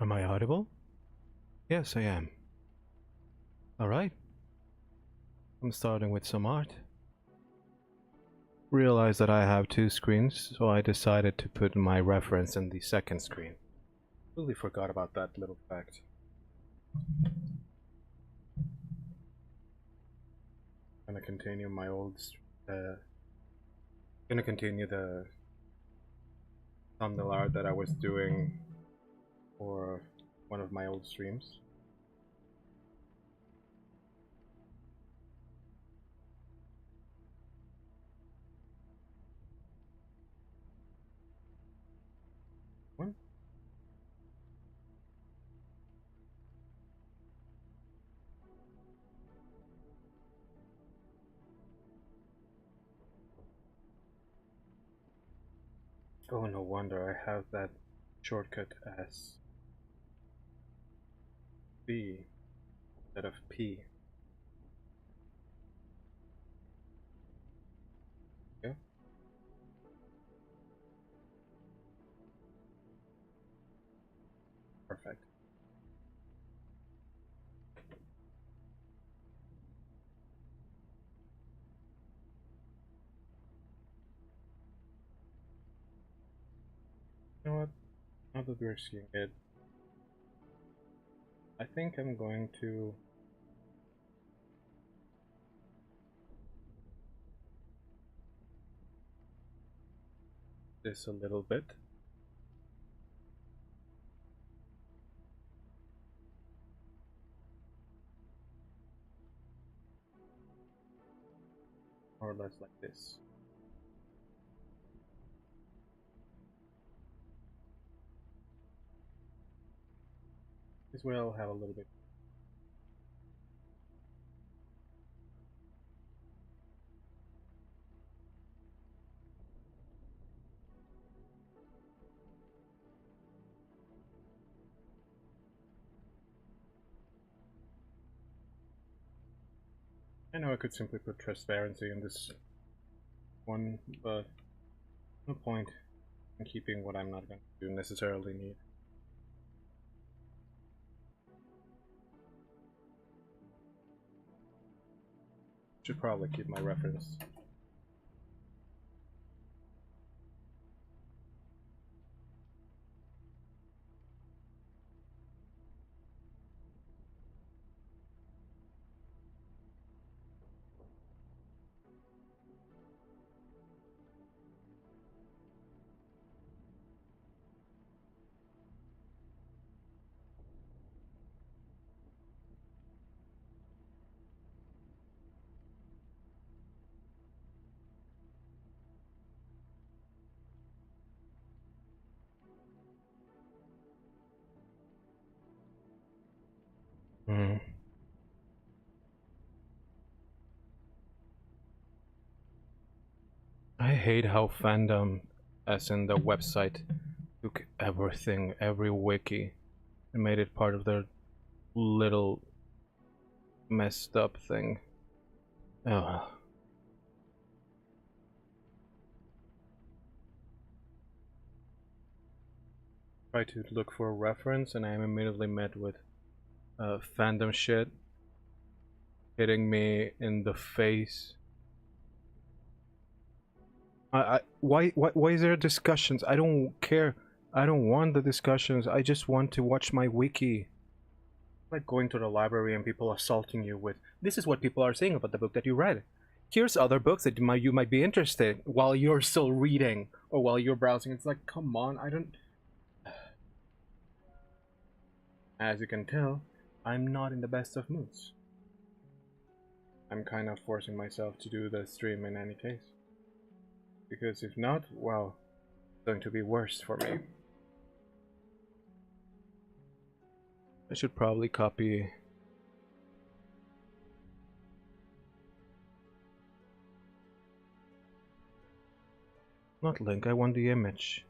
Am I audible? Yes, I am. Alright. I'm starting with some art. Realized that I have two screens, so I decided to put my reference in the second screen. Really forgot about that little fact. Gonna continue my old... gonna continue the thumbnail art that I was doing for one of my old streams. One? Oh, no wonder I have that shortcut as B instead of P. Yeah? Perfect. You know what? Now that we're seeing it, I think I'm going to this a little bit. More or less like this. This way I'll have a little bit. I know I could simply put transparency in this one, but no point in keeping what I'm not going to necessarily need. Should probably keep my reference. Mm. I hate how fandom, as in the website, took everything, every wiki, and made it part of their little messed up thing. Ugh. Try to look for a reference, and I am immediately met with fandom shit hitting me in the face. Why is there discussions? I don't care. I don't want the discussions. I just want to watch my wiki. Like going to the library and people assaulting you with, this is what people are saying about the book that you read. Here's other books that you might be interested while you're still reading or while you're browsing. It's like, come on, I don't. As you can tell, I'm not in the best of moods. I'm kind of forcing myself to do the stream in any case. Because if not, well, it's going to be worse for me. I should probably copy... Not link, I want the image.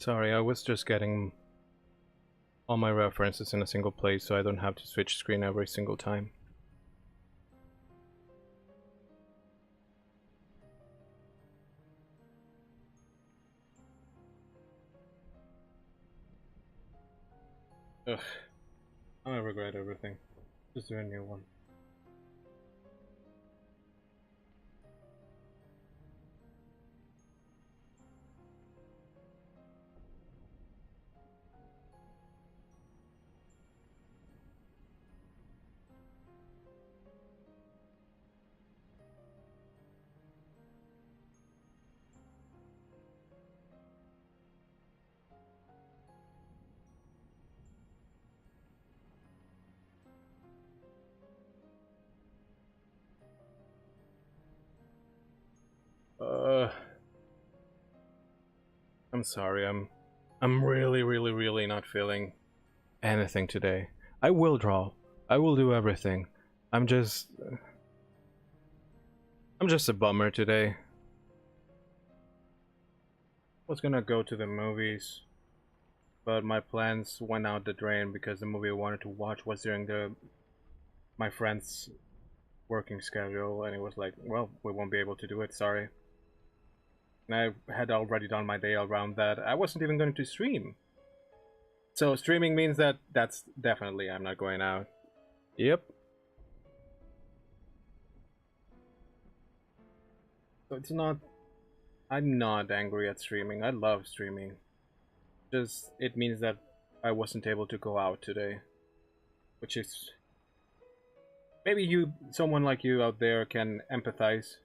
Sorry, I was just getting all my references in a single place so I don't have to switch screen every single time. Ugh, I regret everything. Just do a new one. I'm sorry, I'm really not feeling anything today. I will draw. I will do everything. I'm just a bummer today. Was gonna go to the movies, but my plans went out the drain because the movie I wanted to watch was during my friend's working schedule, and it was like, well, we won't be able to do it, sorry. And I had already done my day around that. I wasn't even going to stream. So streaming means that's definitely I'm not going out. Yep. So it's not, I'm not angry at streaming. I love streaming. Just it means that I wasn't able to go out today, which is maybe someone like you out there can empathize.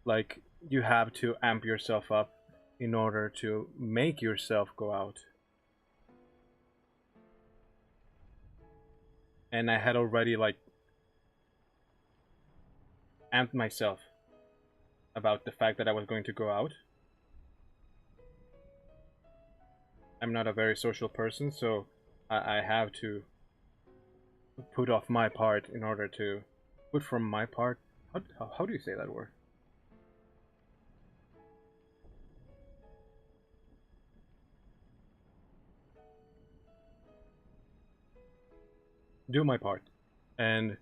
Like you have to amp yourself up in order to make yourself go out. And I had already like amped myself about the fact that I was going to go out. I'm not a very social person, so I have to put off my part in order to put from my part. How do you say that word? Do my part and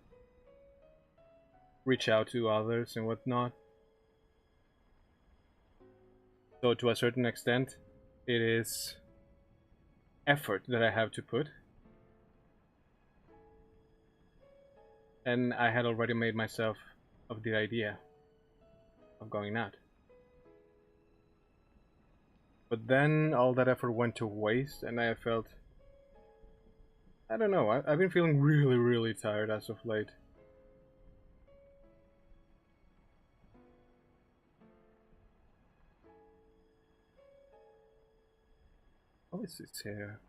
reach out to others and whatnot. So to a certain extent, it is effort that I have to put. And I had already made myself of the idea of going out. But then all that effort went to waste, and I felt, I don't know, I've been feeling really tired as of late. What is this here?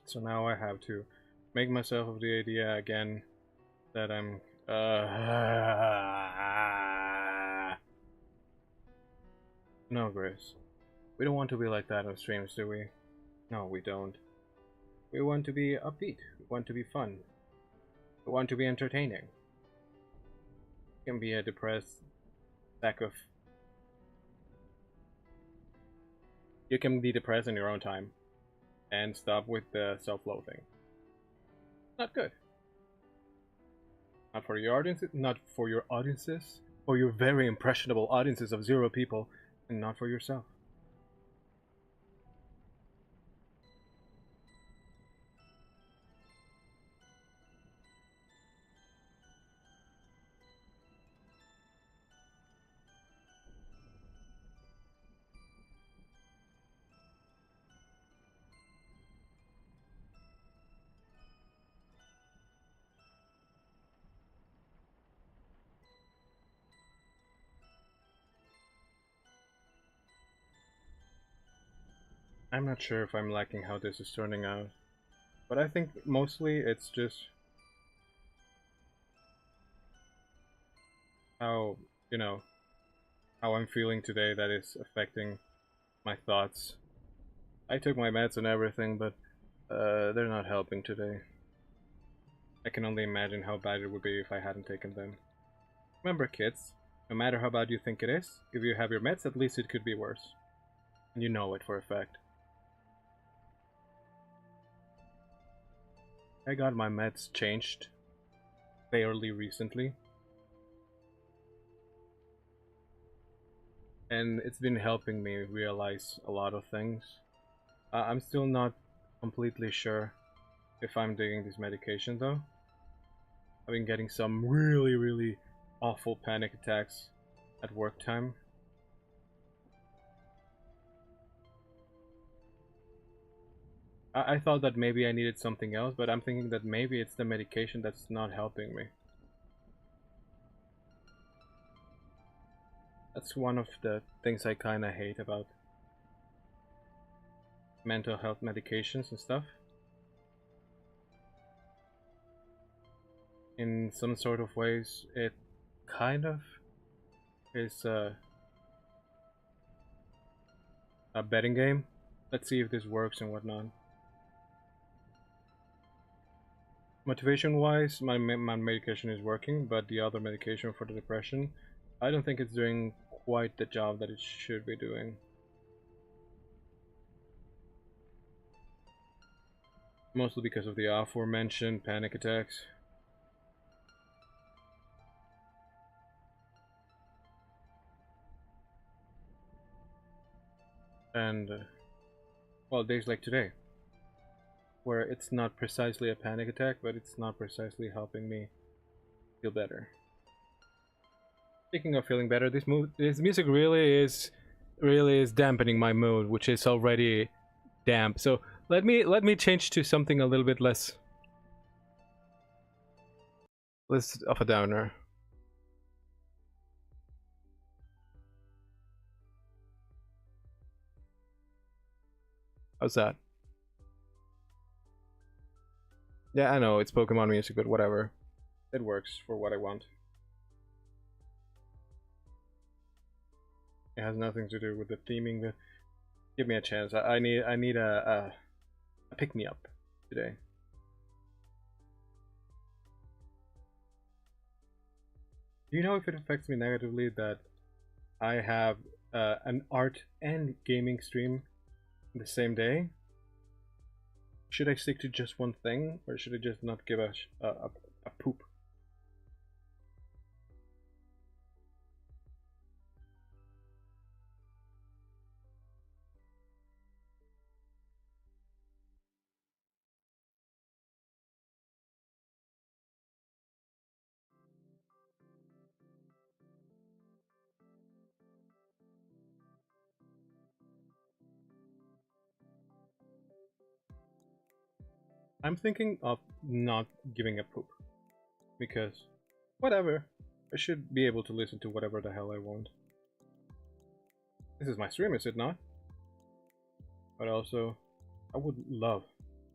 So now I have to make myself of the idea again that I'm no, Gris. We don't want to be like that on streams, do we? No, we don't. We want to be upbeat. We want to be fun. We want to be entertaining. You can be a depressed sack of... You can be depressed in your own time. And stop with the self-loathing. Not good. Not for your audiences, or your very impressionable audiences of 0 people, and not for yourself. I'm not sure if I'm liking how this is turning out, but I think mostly it's just how, you know, how I'm feeling today that is affecting my thoughts. I took my meds and everything, but they're not helping today. I can only imagine how bad it would be if I hadn't taken them. Remember, kids, no matter how bad you think it is, if you have your meds, at least it could be worse. And you know it for a fact. I got my meds changed fairly recently, and it's been helping me realize a lot of things. I'm still not completely sure if I'm taking this medication though. I've been getting some really awful panic attacks at work time. I thought that maybe I needed something else, but I'm thinking that maybe it's the medication that's not helping me. That's one of the things I kinda hate about mental health medications and stuff. In some sort of ways, it kind of is a betting game. Let's see if this works and whatnot. Motivation-wise, my medication is working, but the other medication for the depression, I don't think it's doing quite the job that it should be doing. Mostly because of the aforementioned panic attacks. And, well, days like today, where it's not precisely a panic attack, but it's not precisely helping me feel better. Speaking of feeling better, this music really is dampening my mood, which is already damp. So let me change to something a little bit less of a downer. How's that? Yeah, I know it's Pokemon music, but whatever. It works for what I want. It has nothing to do with the theming, but give me a chance. I need a pick me up today. Do you know if it affects me negatively that I have an art and gaming stream the same day? Should I stick to just one thing, or should I just not give a poop? I'm thinking of not giving a poop, because whatever, I should be able to listen to whatever the hell I want. This is my stream, is it not? But also, I would love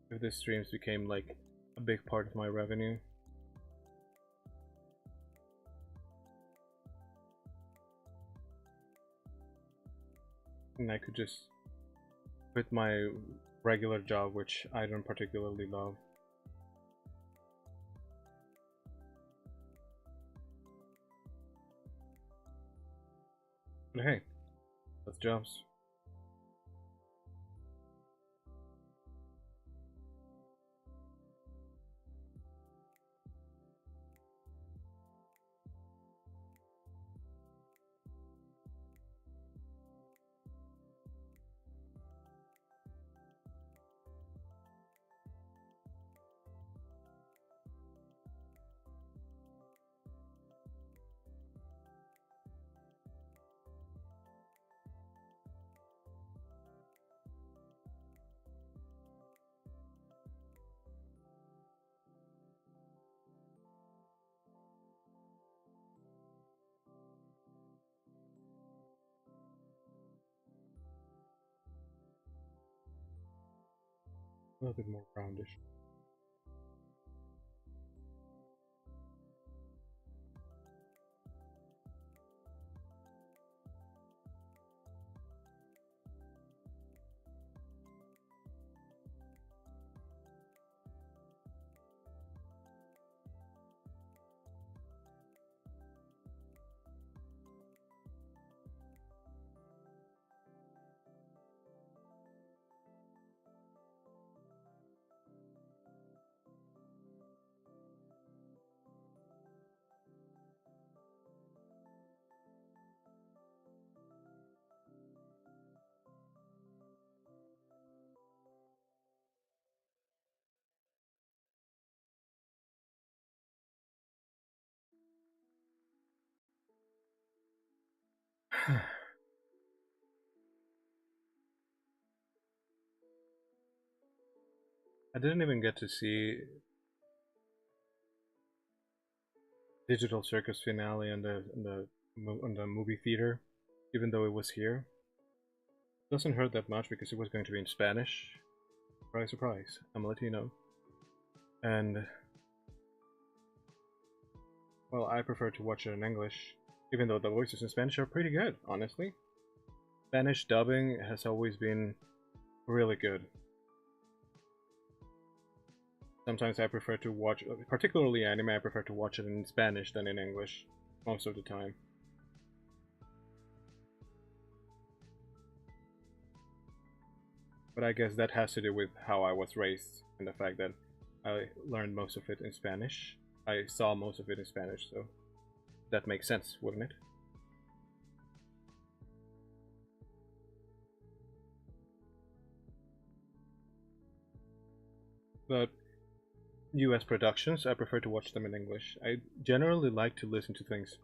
if this streams became like a big part of my revenue. And I could just quit my regular job, which I don't particularly love. But hey, that's jobs. A little bit more roundish. I didn't even get to see Digital Circus finale on the movie theater, even though it was here. Doesn't hurt that much because it was going to be in Spanish. Surprise, surprise! I'm letting you know. And well, I prefer to watch it in English, even though the voices in Spanish are pretty good, honestly. Spanish dubbing has always been really good. Sometimes I prefer to watch, particularly anime, I prefer to watch it in Spanish than in English, most of the time. But I guess that has to do with how I was raised, and the fact that I learned most of it in Spanish. I saw most of it in Spanish, so that makes sense, wouldn't it? But US productions, I prefer to watch them in English. I generally like to listen to things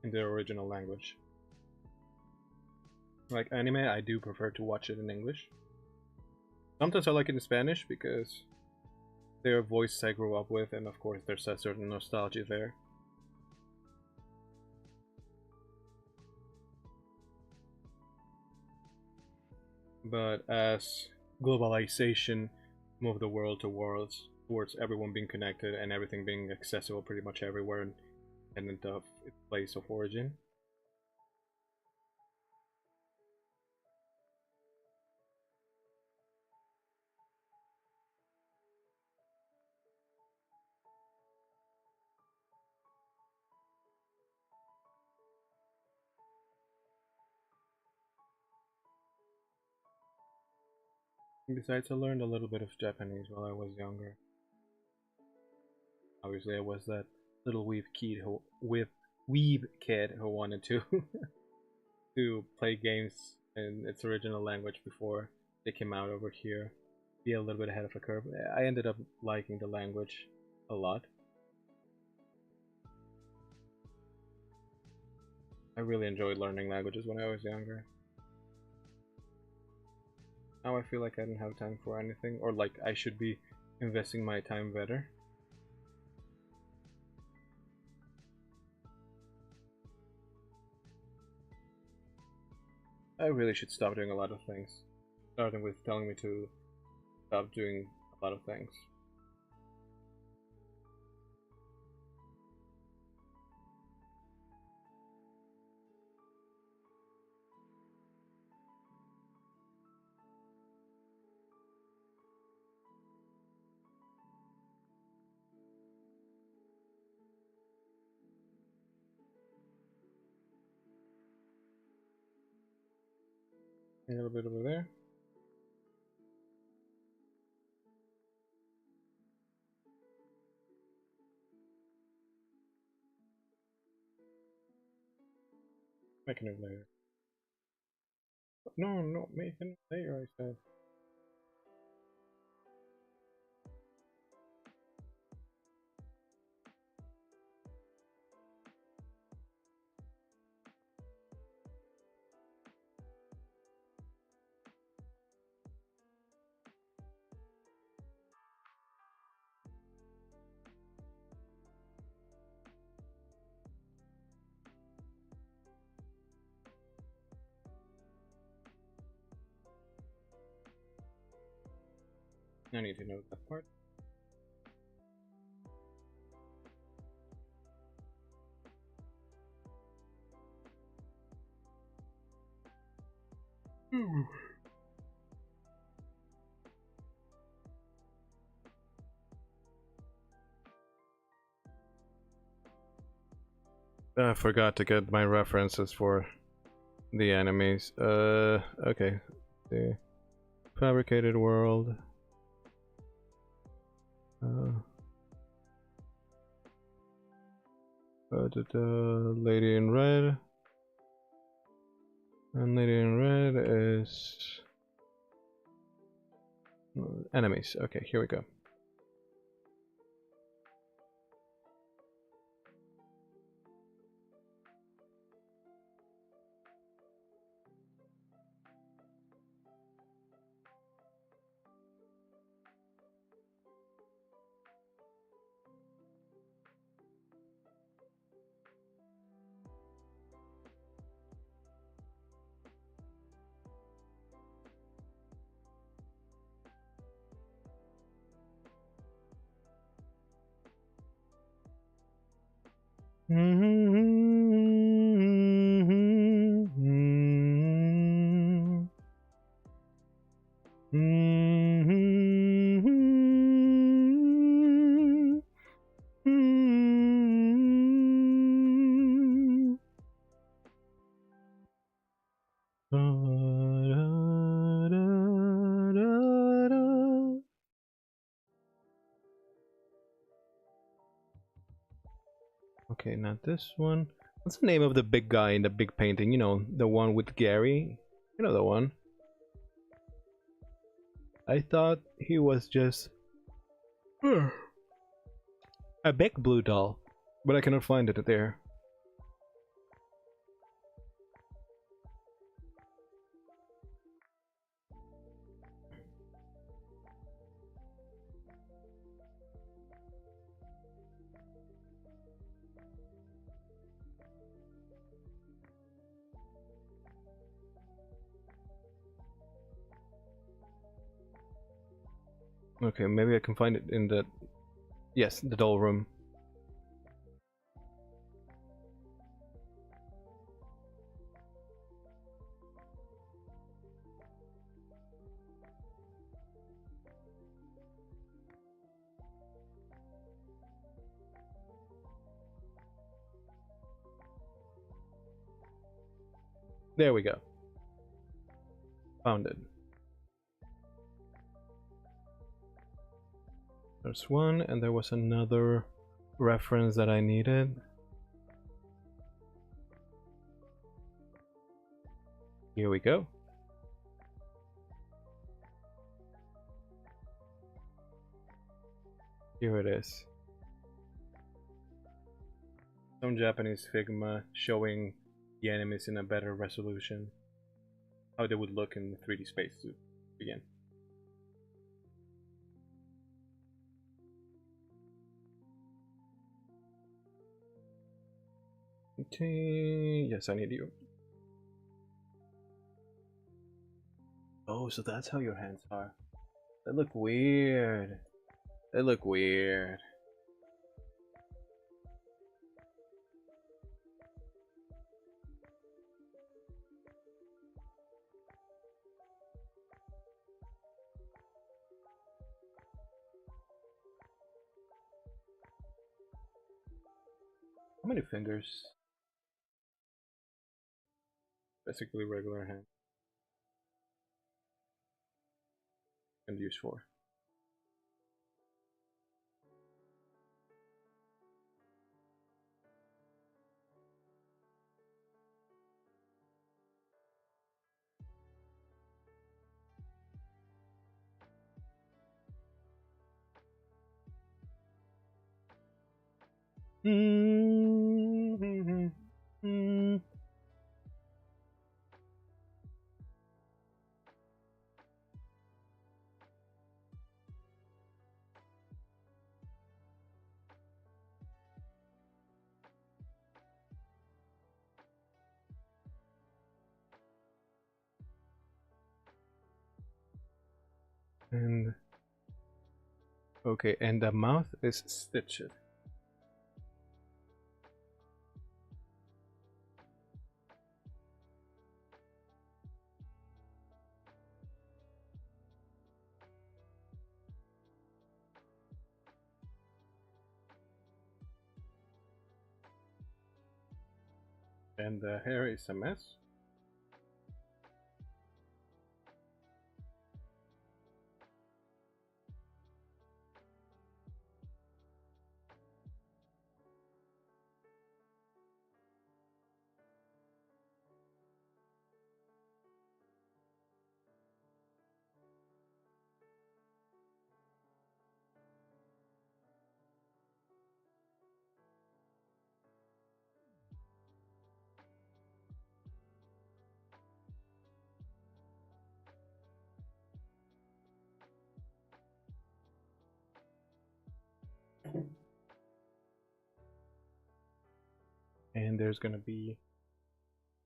in their original language. Like anime, I do prefer to watch it in English. Sometimes I like it in Spanish because they're a voice I grew up with, and of course there's a certain nostalgia there. But as globalization moved the world towards everyone being connected and everything being accessible pretty much everywhere, independent of its place of origin, besides, I learned a little bit of Japanese while I was younger. Obviously, I was that little weeb kid who wanted to to play games in its original language before they came out over here. Be a little bit ahead of the curve. I ended up liking the language a lot. I really enjoyed learning languages when I was younger. Now I feel like I don't have time for anything, or like I should be investing my time better. I really should stop doing a lot of things. Starting with telling me to stop doing a lot of things. A little bit over there. Making it later. No, no, making it later, I said. I need to know that part. I forgot to get my references for the enemies. Okay. The fabricated world. Lady in red. And lady in red is enemies. Okay, here we go. Okay, not this one. What's the name of the big guy in the big painting? You know, the one with Gary? You know the one. I thought he was just a big blue doll, but I cannot find it there. Okay, maybe I can find it in the... Yes, the doll room. There we go. Found it. There's one, and there was another reference that I needed. Here we go. Here it is. Some Japanese Figma showing the enemies in a better resolution. How they would look in 3D space to begin. Yes, I need you. Oh, so that's how your hands are. They look weird. They look weird. How many fingers? Basically regular hand. And use 4. And Okay, and the mouth is stitched. And the hair is a mess. And there's gonna be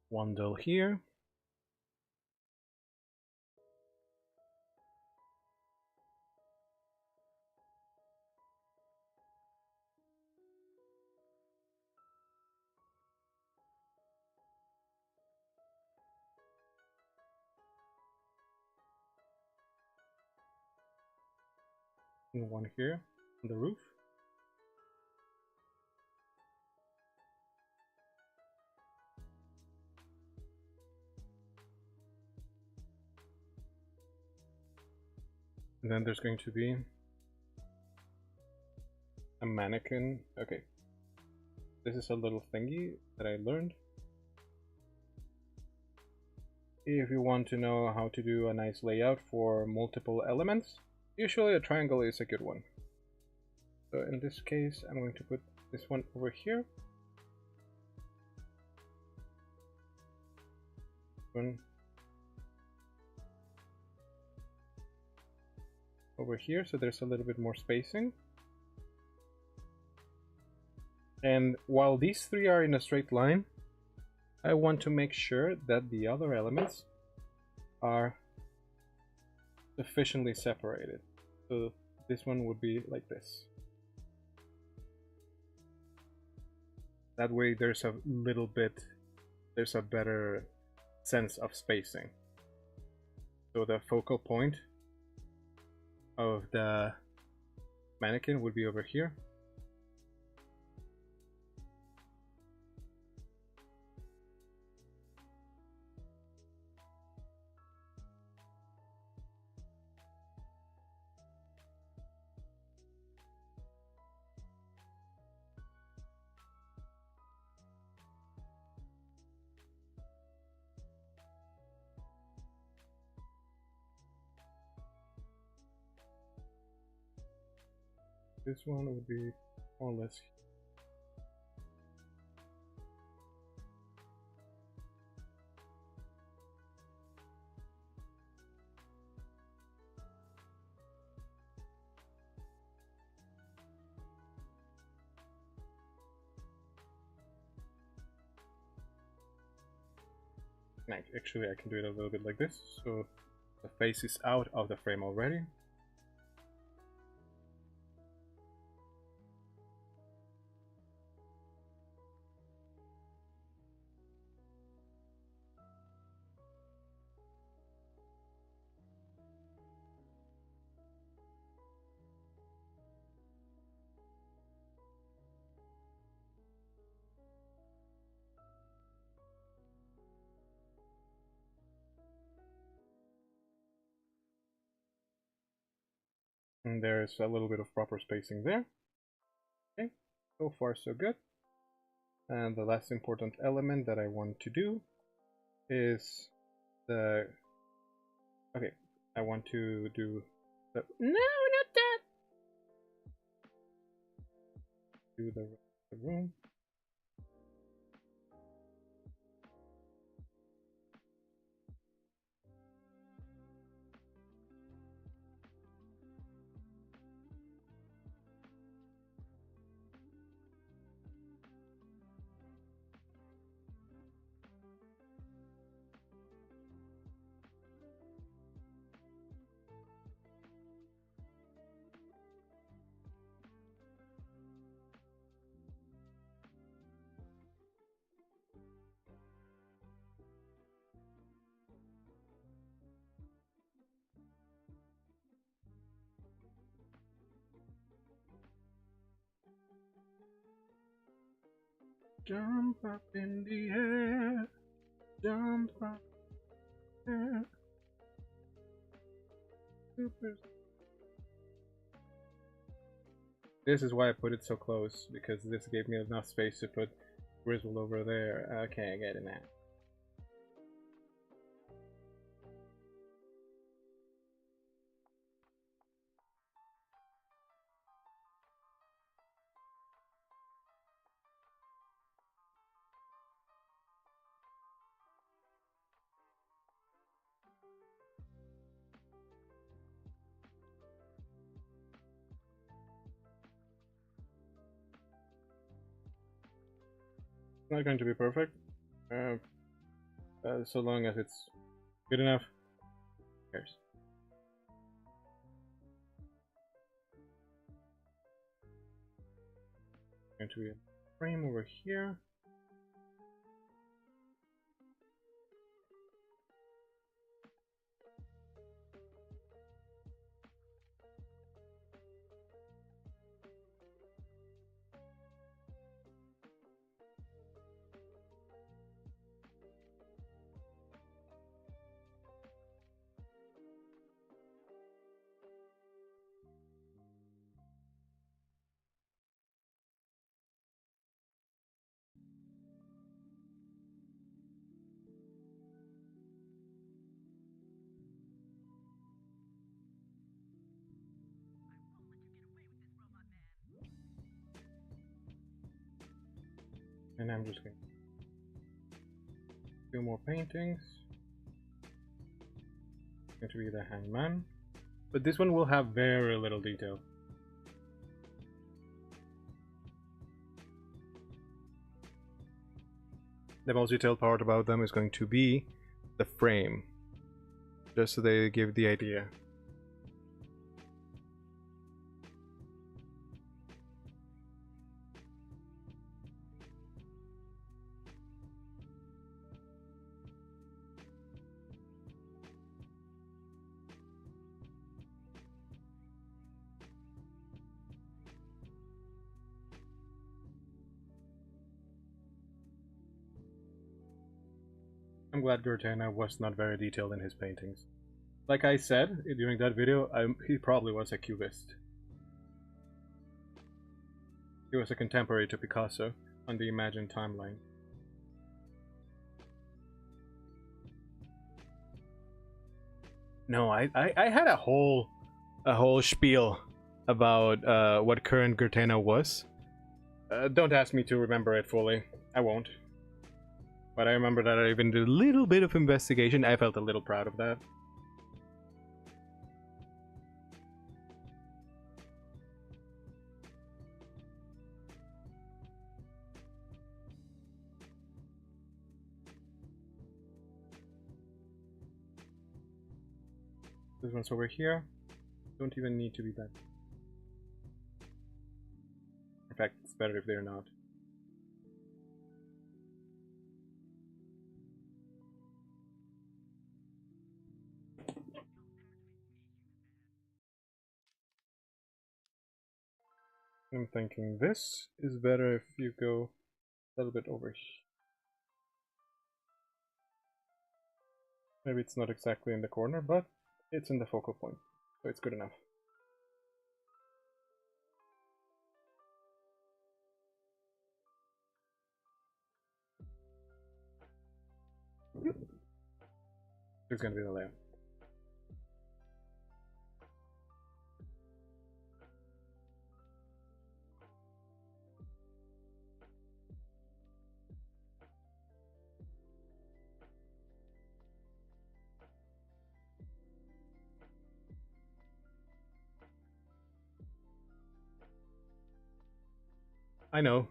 one dull here. And one here on the roof. And then there's going to be a mannequin. Okay, this is a little thingy that I learned. If you want to know how to do a nice layout for multiple elements, usually a triangle is a good one. So in this case, I'm going to put this one over here. One over here, so there's a little bit more spacing. And while these three are in a straight line, I want to make sure that the other elements are sufficiently separated. So this one would be like this. That way there's a better sense of spacing. So the focal point of the mannequin would be over here. This one would be more or less. Actually, I can do it a little bit like this, so the face is out of the frame already. And there's a little bit of proper spacing there. Okay, so far so good. And the last important element that I want to do is the... Okay, I want to do the... No, not that! Do the room. Jump up in the air. Jump up in the air. Super. This is why I put it so close, because this gave me enough space to put Grizzle over there. Okay, I get it now. It's not going to be perfect, so long as it's good enough. Who cares? Going to be a frame over here. And I'm just going to do more paintings. Going to be the hangman, but this one will have very little detail. The most detailed part about them is going to be the frame, just so they give the idea. I'm glad Gurtana was not very detailed in his paintings. Like I said during that video, he probably was a cubist. He was a contemporary to Picasso on the imagined timeline. No, I had a whole spiel about what current Gurtana was. Don't ask me to remember it fully. I won't. But I remember that I even did a little bit of investigation. I felt a little proud of that. This one's over here. Don't even need to be that. In fact, it's better if they're not. I'm thinking this is better if you go a little bit over here. Maybe it's not exactly in the corner, but it's in the focal point, so it's good enough. It's gonna be the layout. I know,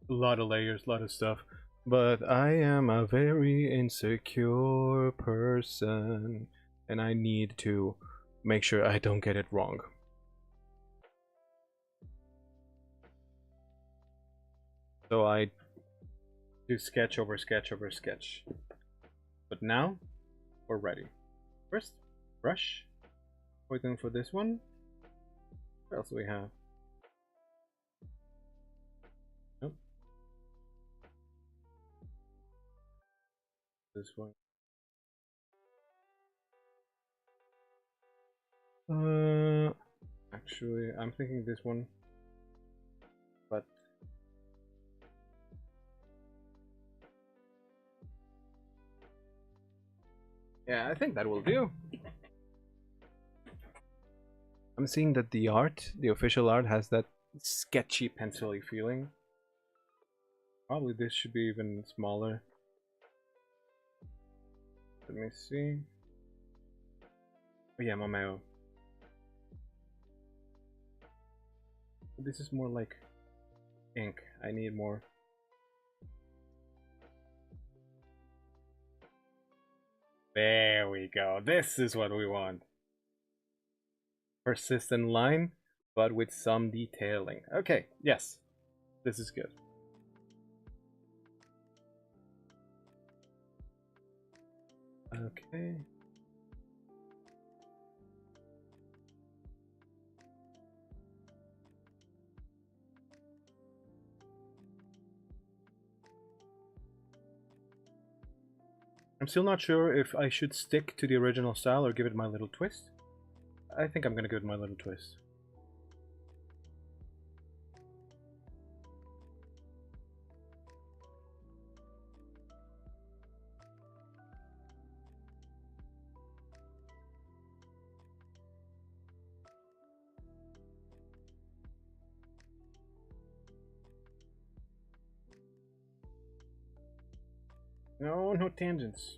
a lot of layers, a lot of stuff, but I am a very insecure person, and I need to make sure I don't get it wrong. So I do sketch over sketch over sketch. But now, we're ready. First, brush. Waiting for this one. What else do we have? Nope. this one. Actually, I'm thinking this one, but yeah, I think that will do. I'm seeing that the art, the official art, has that sketchy pencil-y feeling. Probably this should be even smaller. Let me see. Oh yeah, Mameo. This is more like ink. I need more. There we go. This is what we want. Persistent line, but with some detailing. Okay, yes. This is good. Okay. I'm still not sure if I should stick to the original style or give it my little twist. I think I'm gonna give it my little twist. No, no tangents.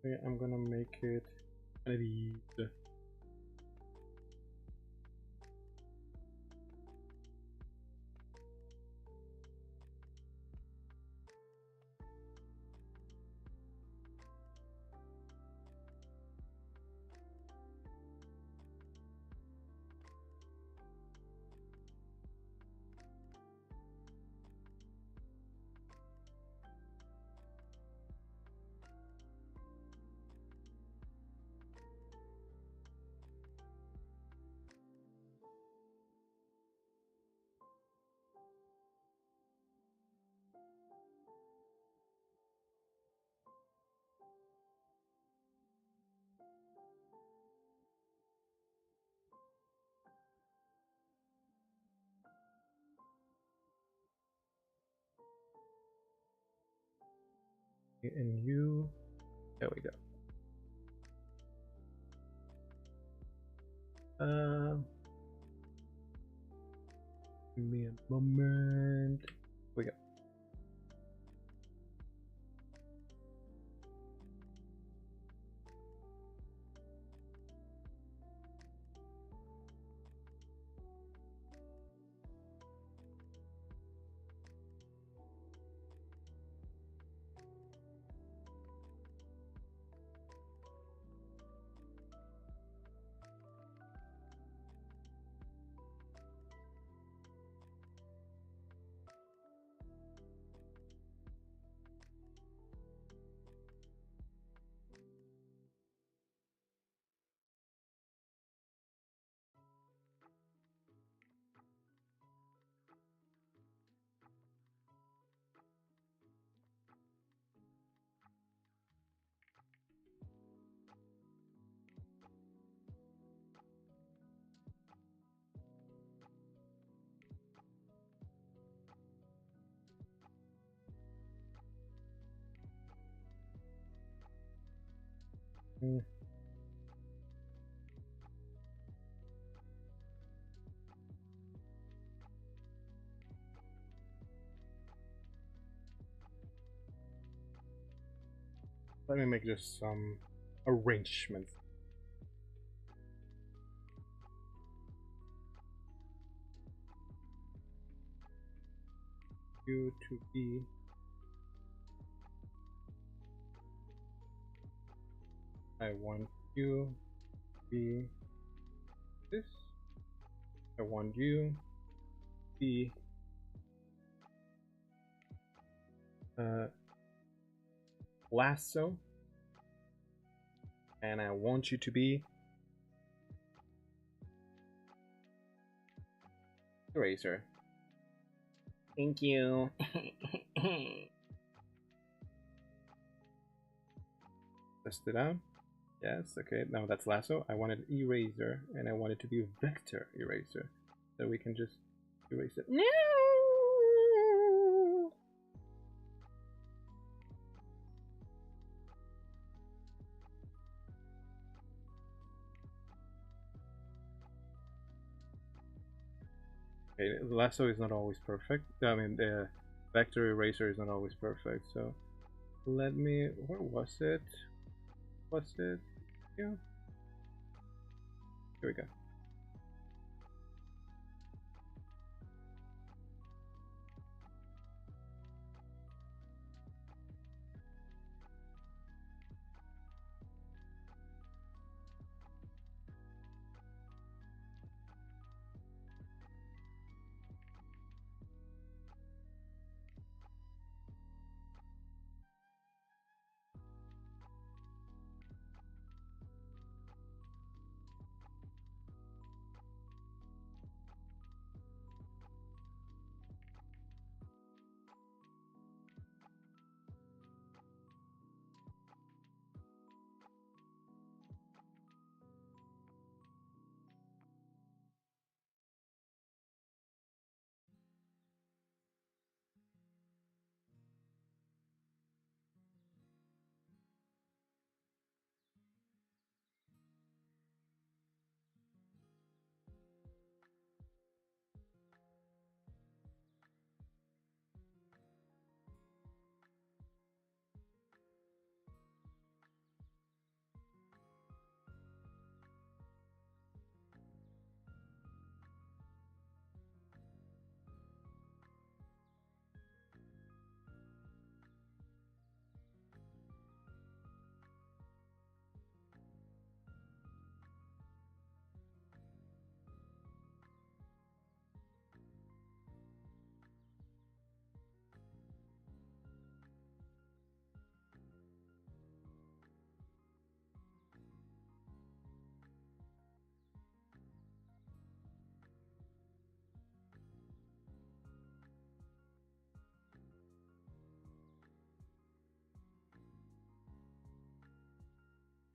Okay, I'm gonna make it one of these. And you, there we go. Give me a moment. We go. Mm. Let me make just some arrangements. You to be. I want you to be this. I want you to be lasso, and I want you to be Eraser. Thank you. Test it out. Yes, okay, now that's lasso. I wanted eraser, and I want it to be vector eraser. So we can just erase it. No! Okay, lasso is not always perfect. I mean, the vector eraser is not always perfect, so let me... Where was it? Was it? Yeah. Here we go.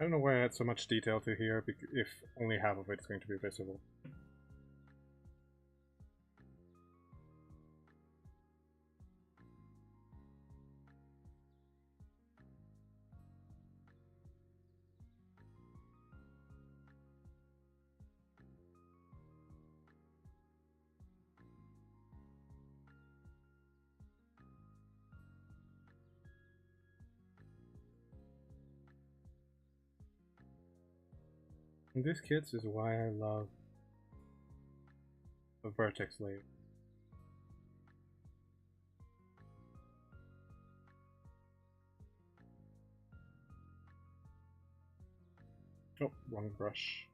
I don't know why I add so much detail to here if only half of it is going to be visible. And this, kids, is why I love the vertex layer. Oh, wrong brush.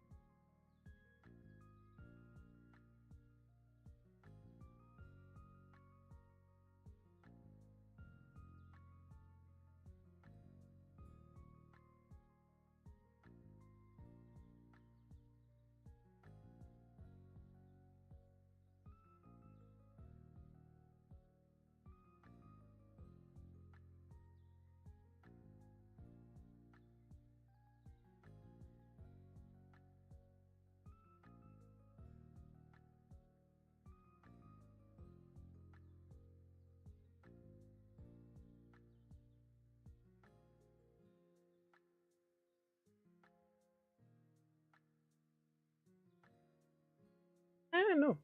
I don't know.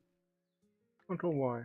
I don't know why.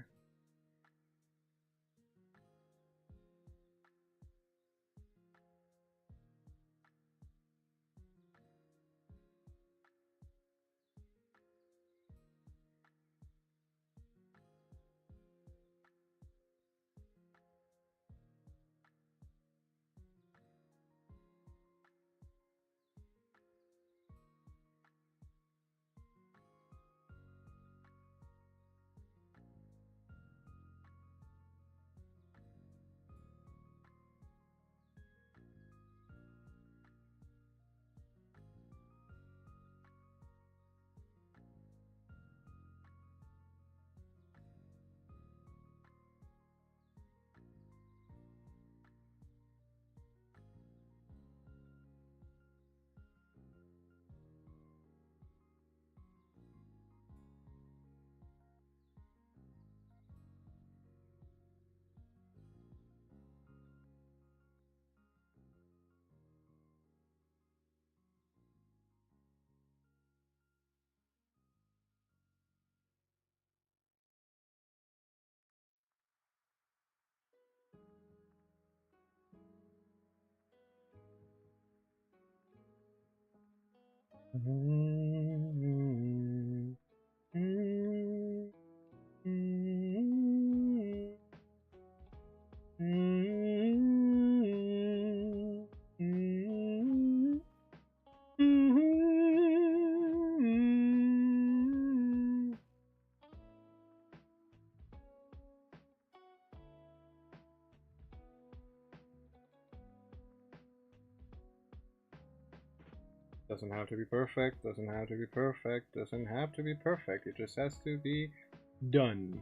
Doesn't have to be perfect, doesn't have to be perfect, doesn't have to be perfect. It just has to be done.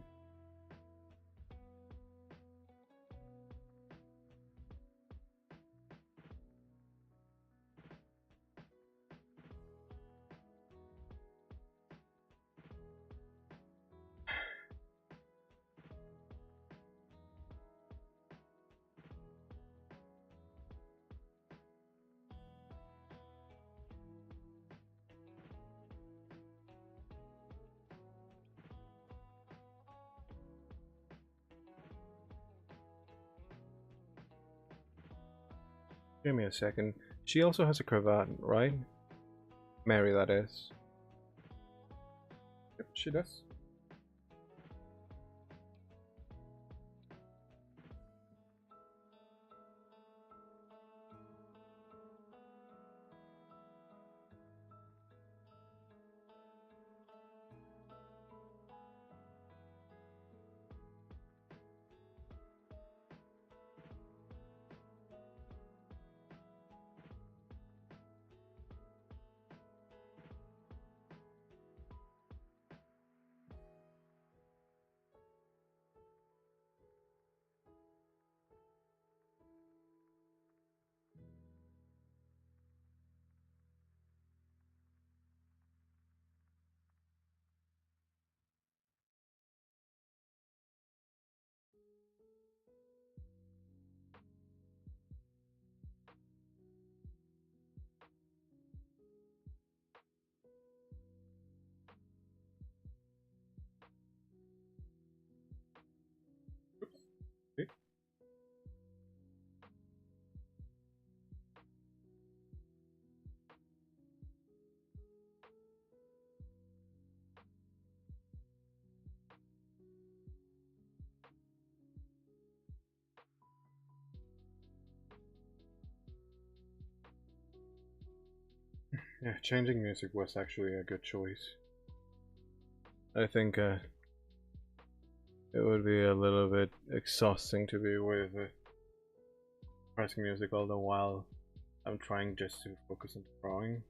Give me a second. She also has a cravat, right? Mary, that is. Yep, she does. Okay. Yeah, changing music was actually a good choice. I think it would be a little bit exhausting to be with pressing music all the while I'm trying just to focus on the drawing.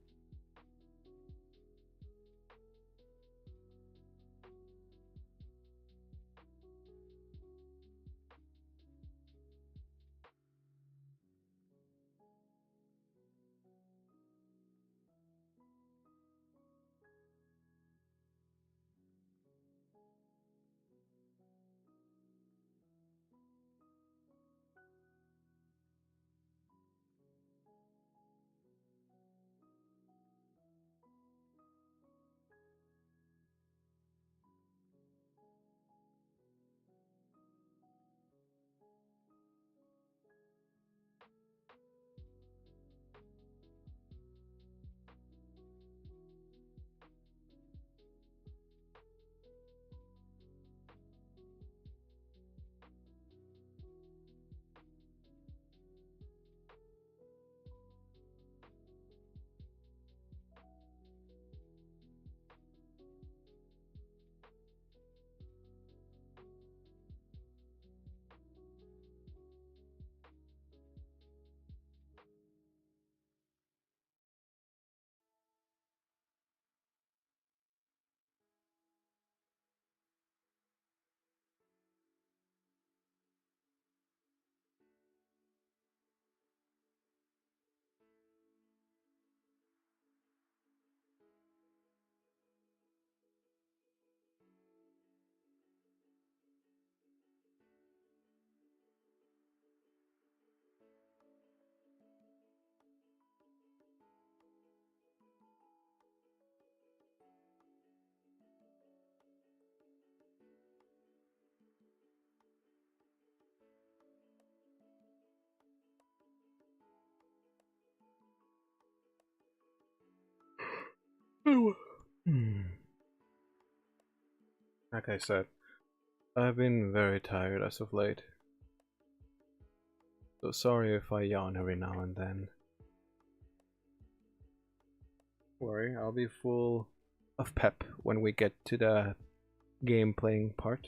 Hmm. Like I said, I've been very tired as of late. So sorry if I yawn every now and then. Don't worry, I'll be full of pep when we get to the game playing part.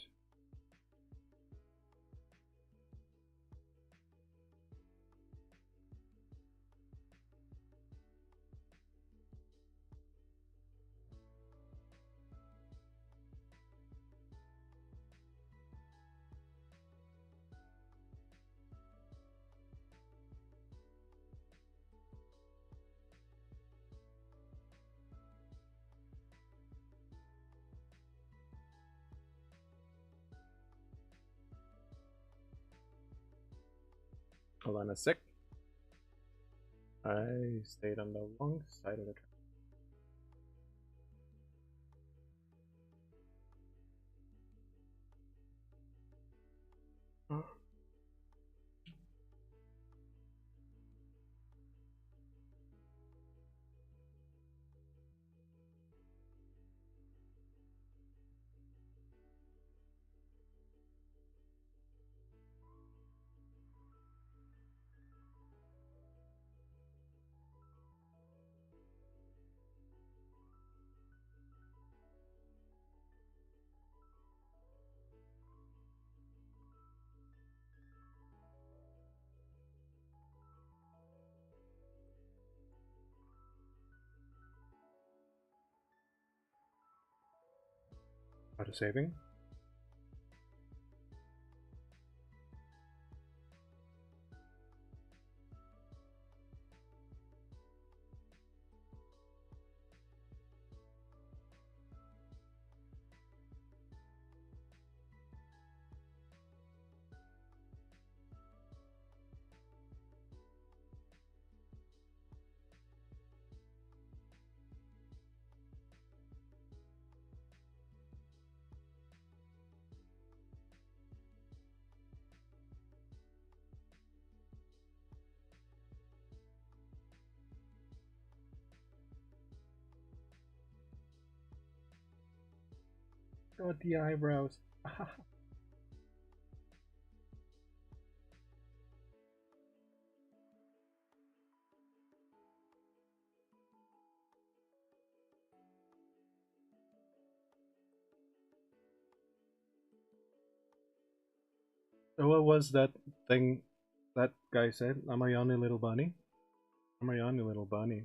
Hold on a sec. I stayed on the wrong side of the track. Auto saving. Got the eyebrows. So what was that thing that guy said? I'm a yawny little bunny. I'm a yawny little bunny.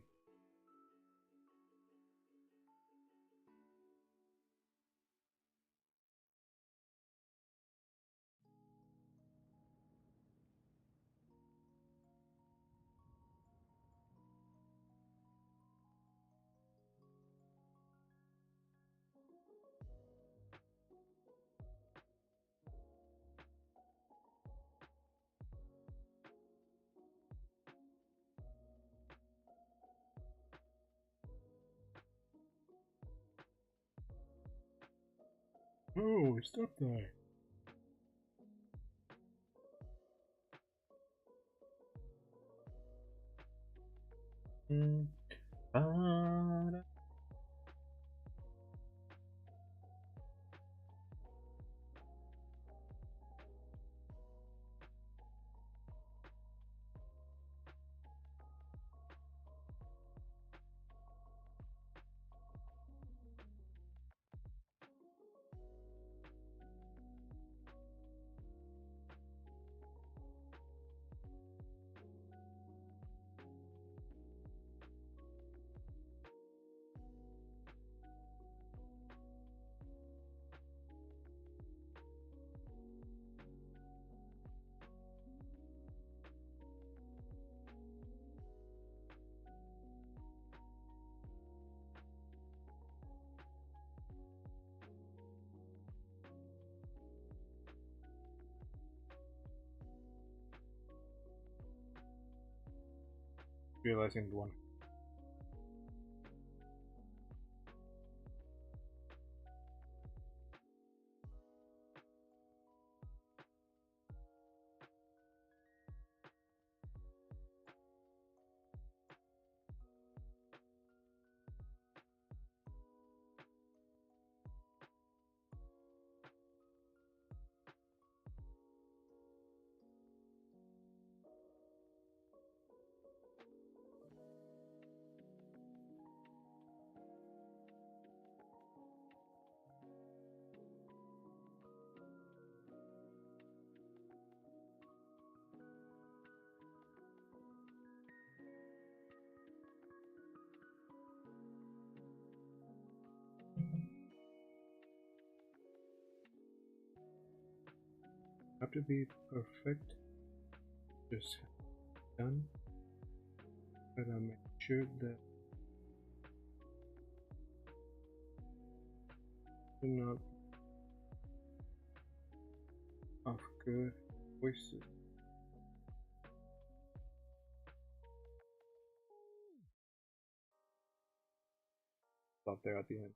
Oh, stop there. Mm. Ba-da. Realizing the one. Have to be perfect. Just done. Gotta make sure that do not have good voices. Stop there at the end.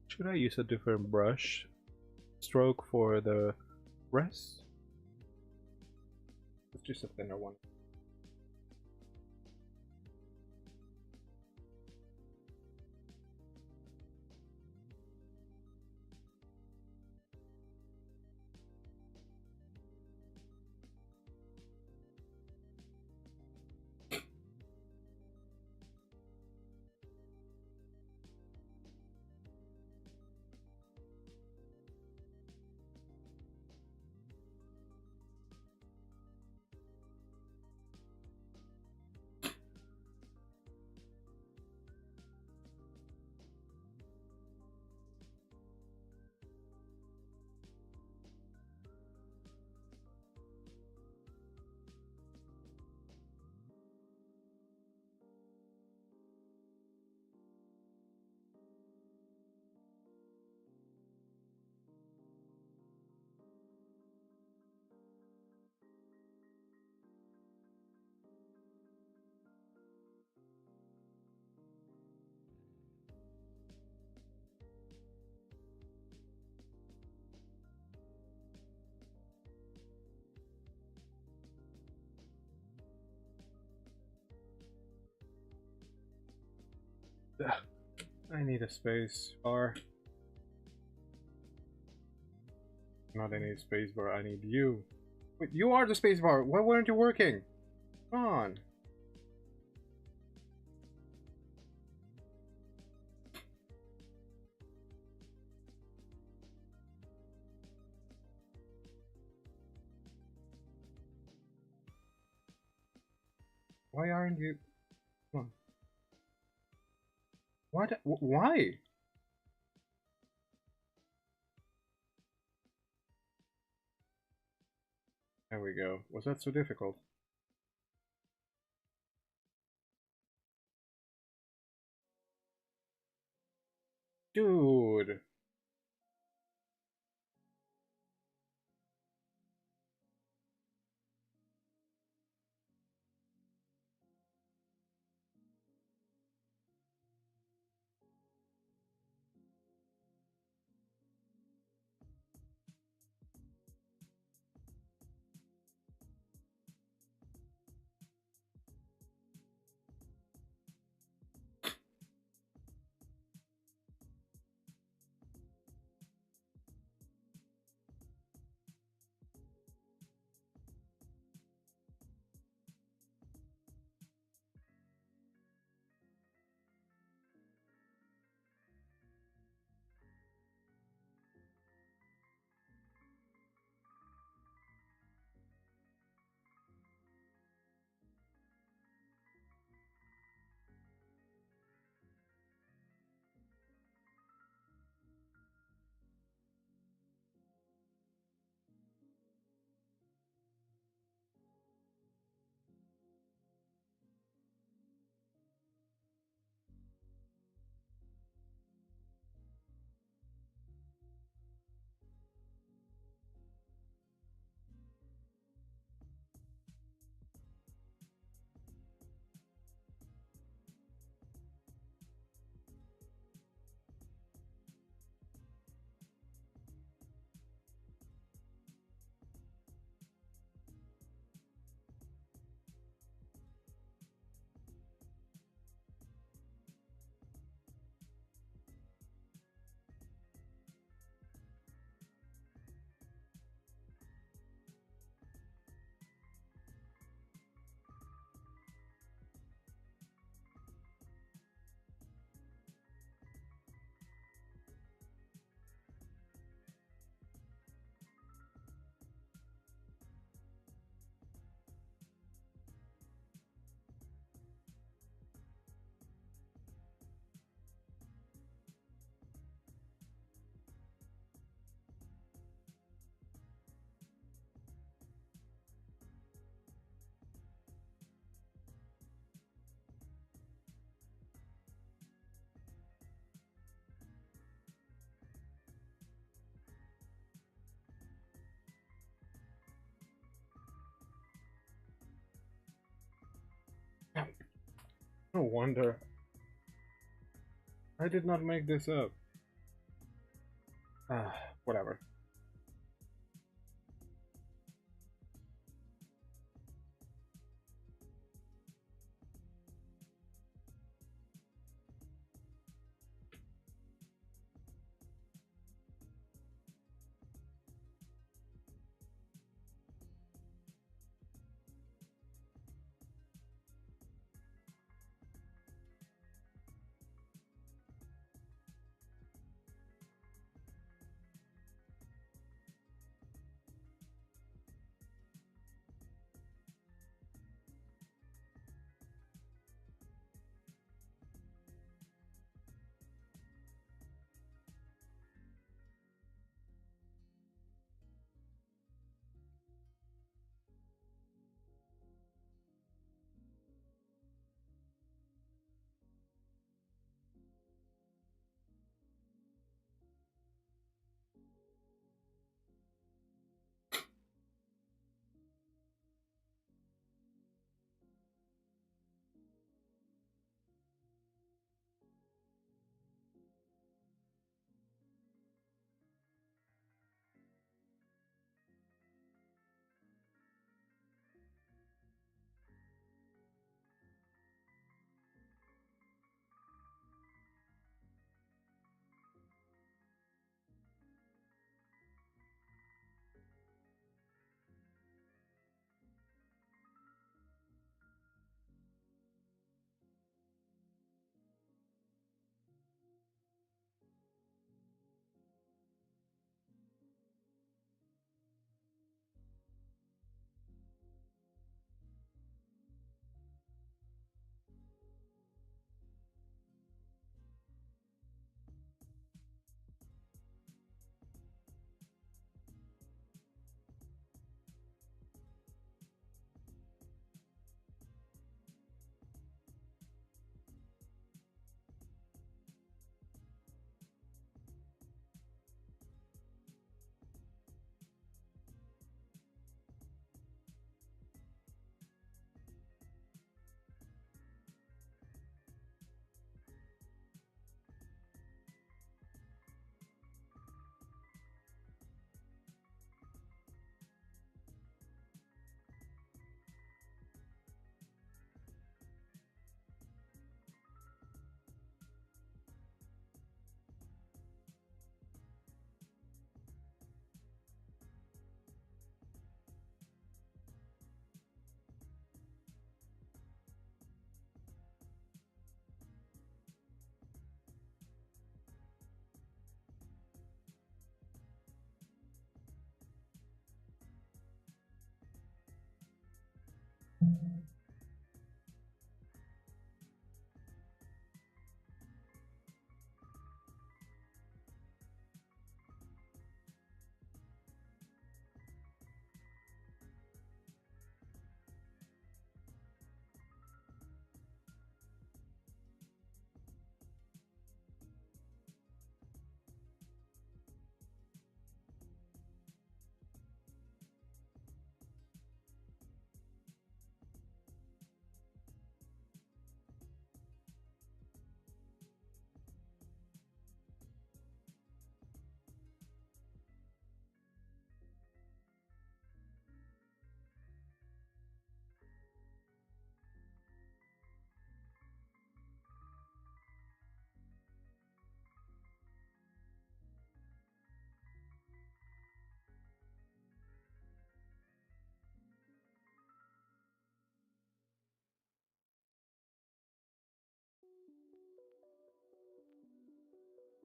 Should I use a different brush stroke for the rest? It's just a thinner one. I need a space bar. Not any space bar, I need you. Wait, you are the space bar. Why weren't you working? Come on. Why aren't you? Come on. What? Why? There we go. Was that so difficult? Dude. No wonder. I did not make this up. Ah, whatever.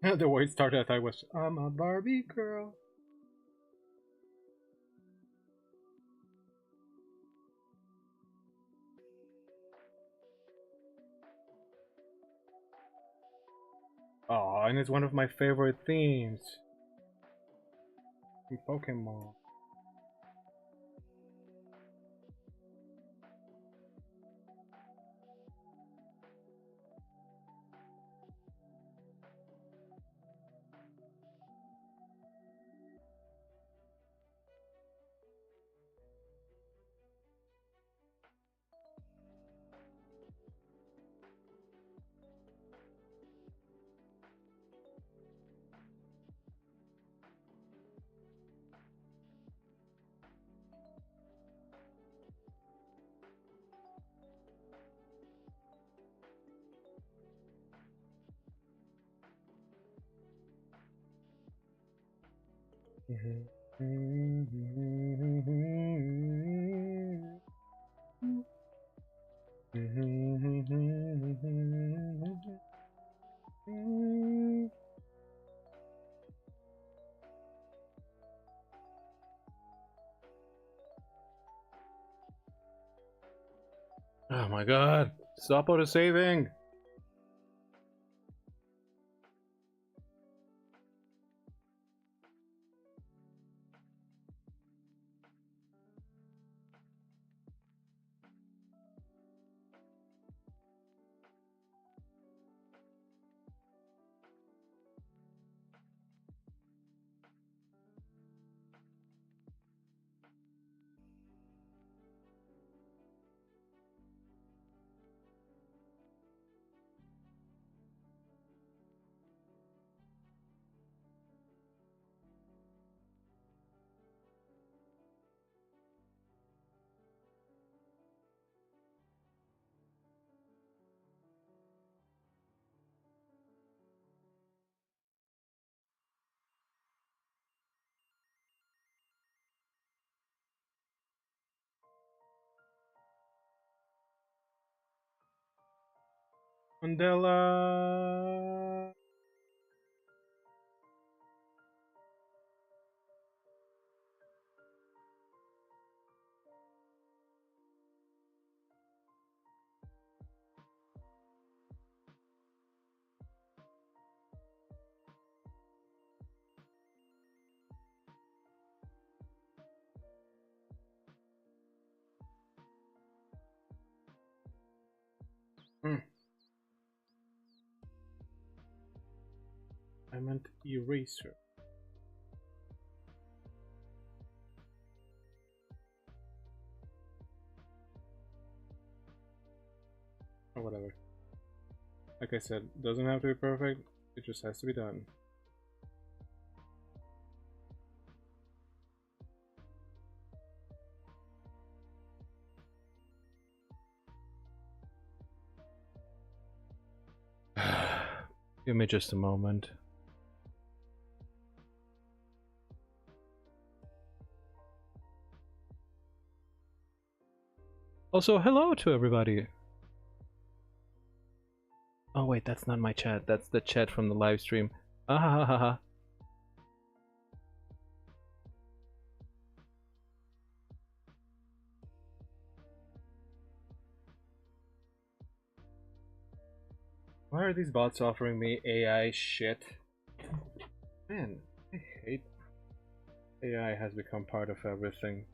The way it started, I thought it was, I'm a Barbie girl. Oh, and it's one of my favorite themes in Pokemon. Oh my god! Stop auto saving! Mandela! Hmm. I meant eraser. Or whatever. Like I said, doesn't have to be perfect, it just has to be done. Give me just a moment. Also, hello to everybody! Oh wait, that's not my chat, that's the chat from the live stream. Ah ha ha ha ha. Why are these bots offering me AI shit? Man, I hate AI has become part of everything.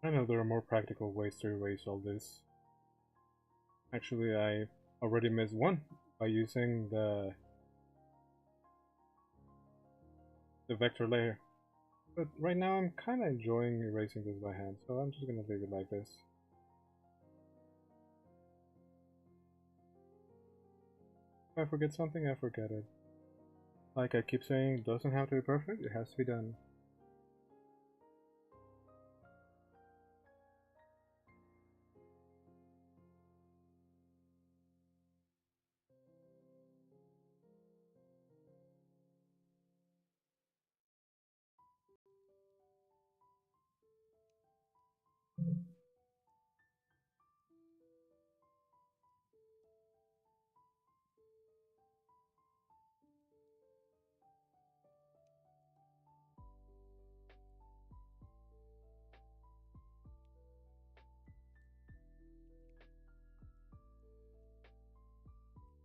I know there are more practical ways to erase all this. Actually, I already missed one by using the vector layer. But right now I'm kinda enjoying erasing this by hand, so I'm just gonna leave it like this. If I forget something, I forget it. Like I keep saying, it doesn't have to be perfect, it has to be done.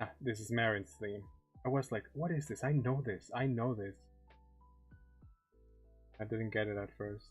Ah, this is Marin's theme. I was like, what is this? I know this. I know this. I didn't get it at first.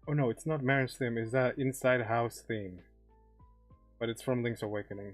Oh no, it's not Marin's theme, it's that Inside House theme. But it's from Link's Awakening.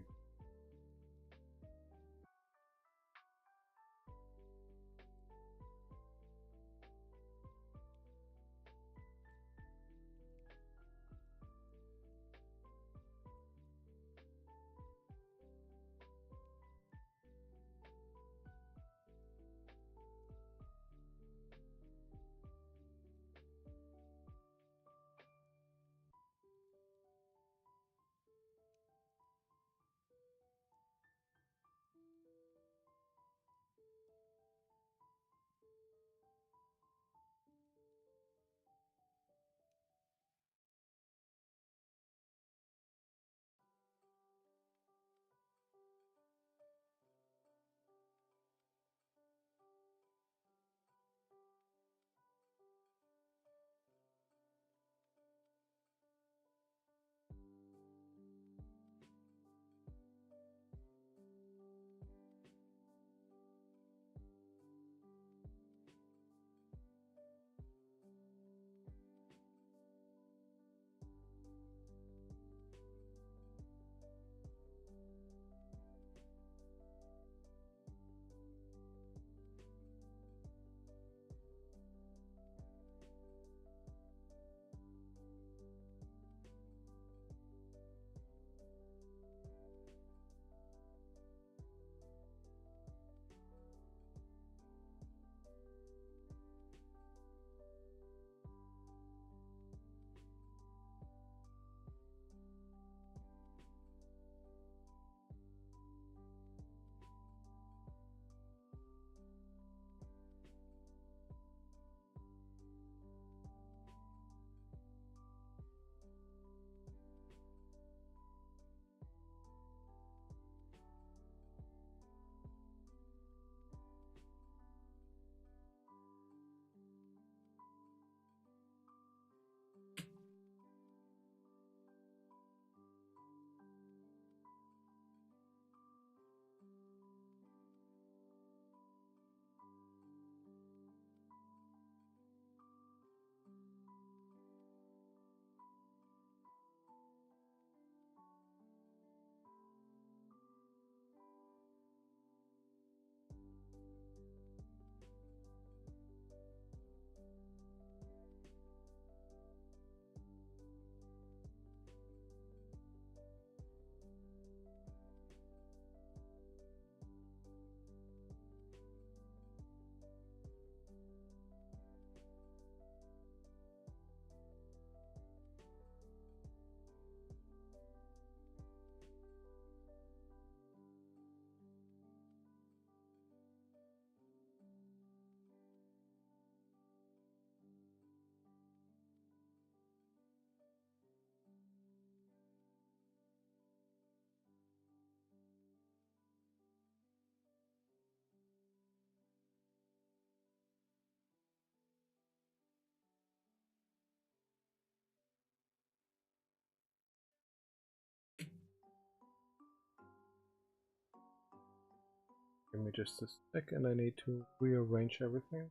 Give me just a second, I need to rearrange everything.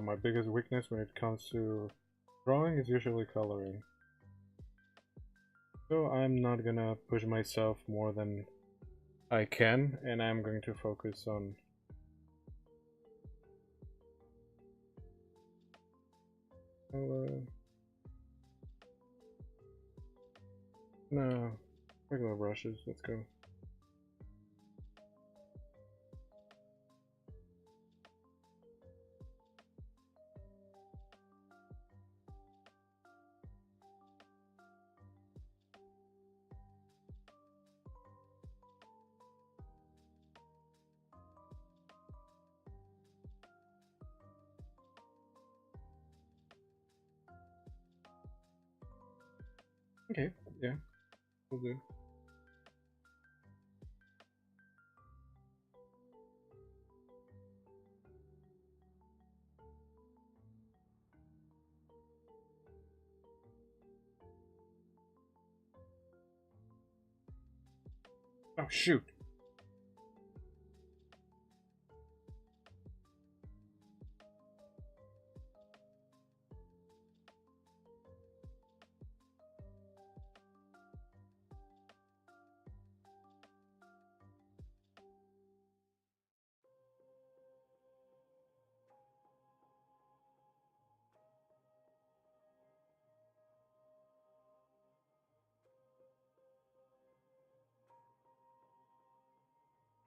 My biggest weakness when it comes to drawing is usually coloring. So I'm not gonna push myself more than I can, and I'm going to focus on no, regular brushes, let's go. Okay, yeah, we'll do. Oh shoot!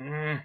Mm.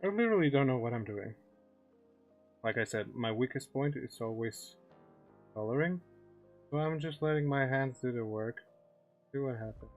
I literally don't know what I'm doing. Like I said, my weakest point is always coloring, so I'm just letting my hands do the work. See what happens.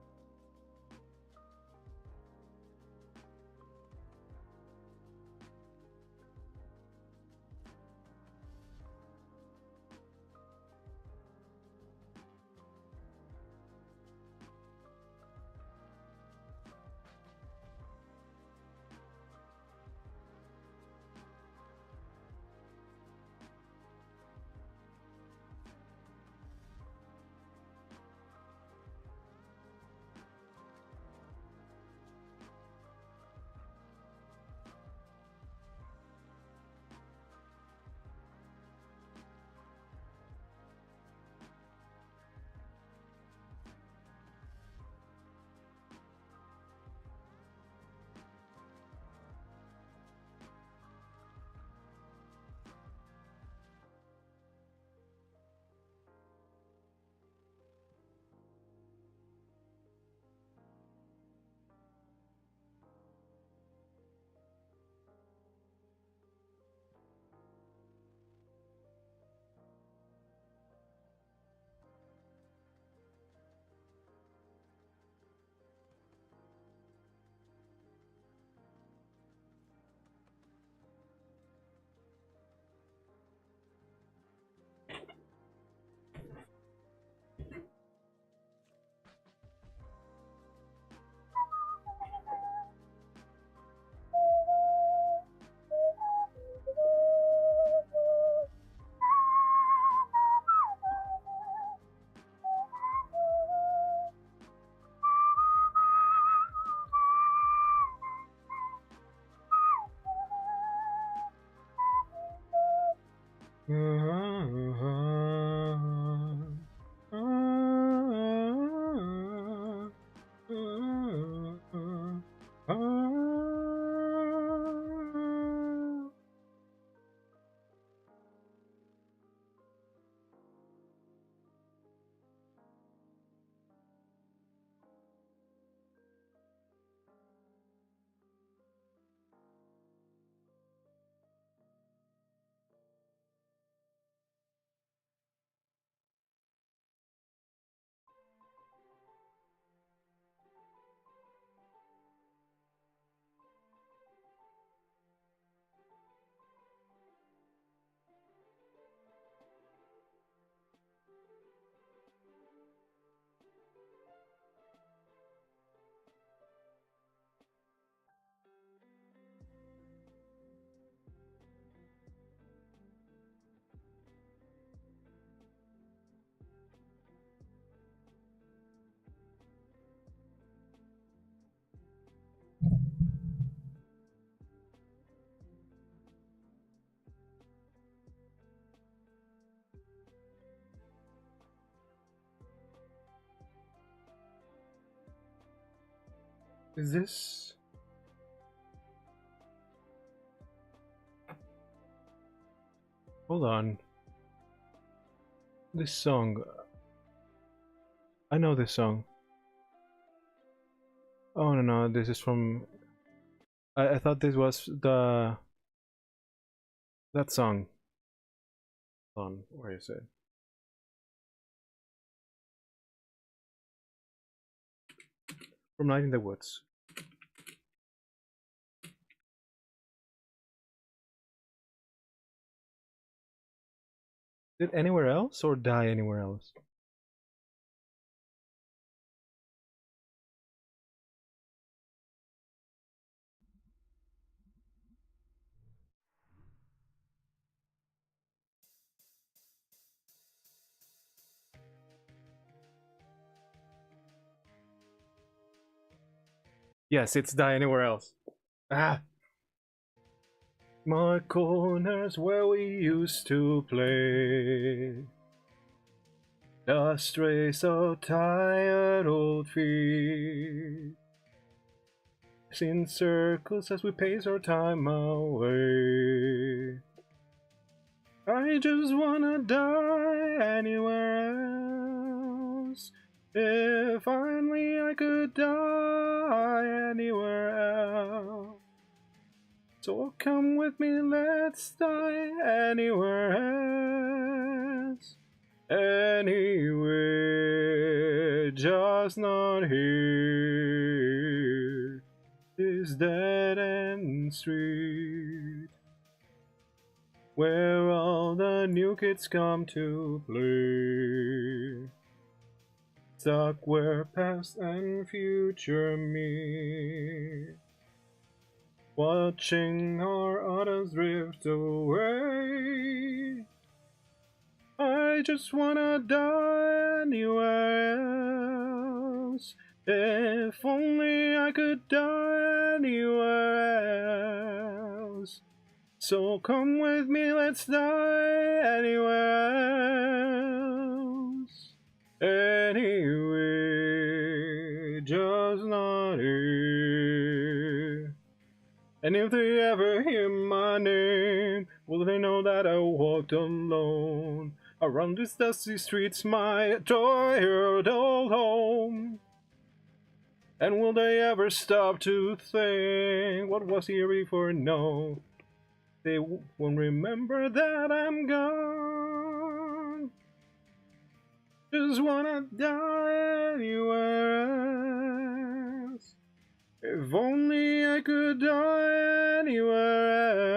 Is this? Hold on. This song. I know this song. Oh no, this is from. I thought this was that song. Hold on, where is it? From Night in the Woods. Did Anywhere Else or Die Anywhere Else? Yes, it's Die Anywhere Else. Ah! My corners where we used to play. Dust rays of tired old feet. In circles as we pace our time away. I just wanna die anywhere else. If only I could die anywhere else. So come with me, let's die anywhere else. Anywhere, just not here. This dead end street, where all the new kids come to play. Stuck where past and future meet, watching our autos drift away. I just wanna die anywhere else. If only I could die anywhere else. So come with me, let's die anywhere else. Anyway, just not here. And if they ever hear my name, will they know that I walked alone around these dusty streets, my tired old home? And will they ever stop to think what was here before? No, they won't remember that I'm gone. Just wanna die anywhere else. If only I could die anywhere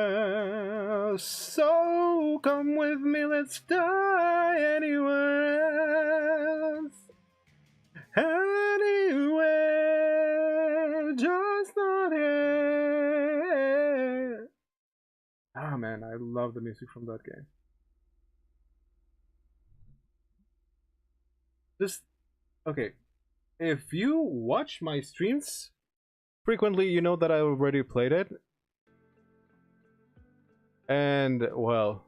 else. So come with me, let's die anywhere else. Anywhere, just not here. Ah man, I love the music from that game. Just okay. If you watch my streams frequently, you know that I already played it. And well,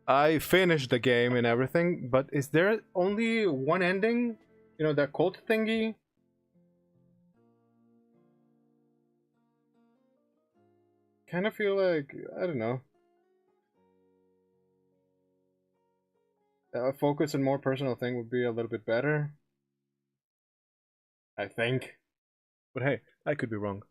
I finished the game and everything, but is there only one ending? You know, that cult thingy? Kind of feel like, I don't know, a focus and more personal thing would be a little bit better. I think. But hey, I could be wrong.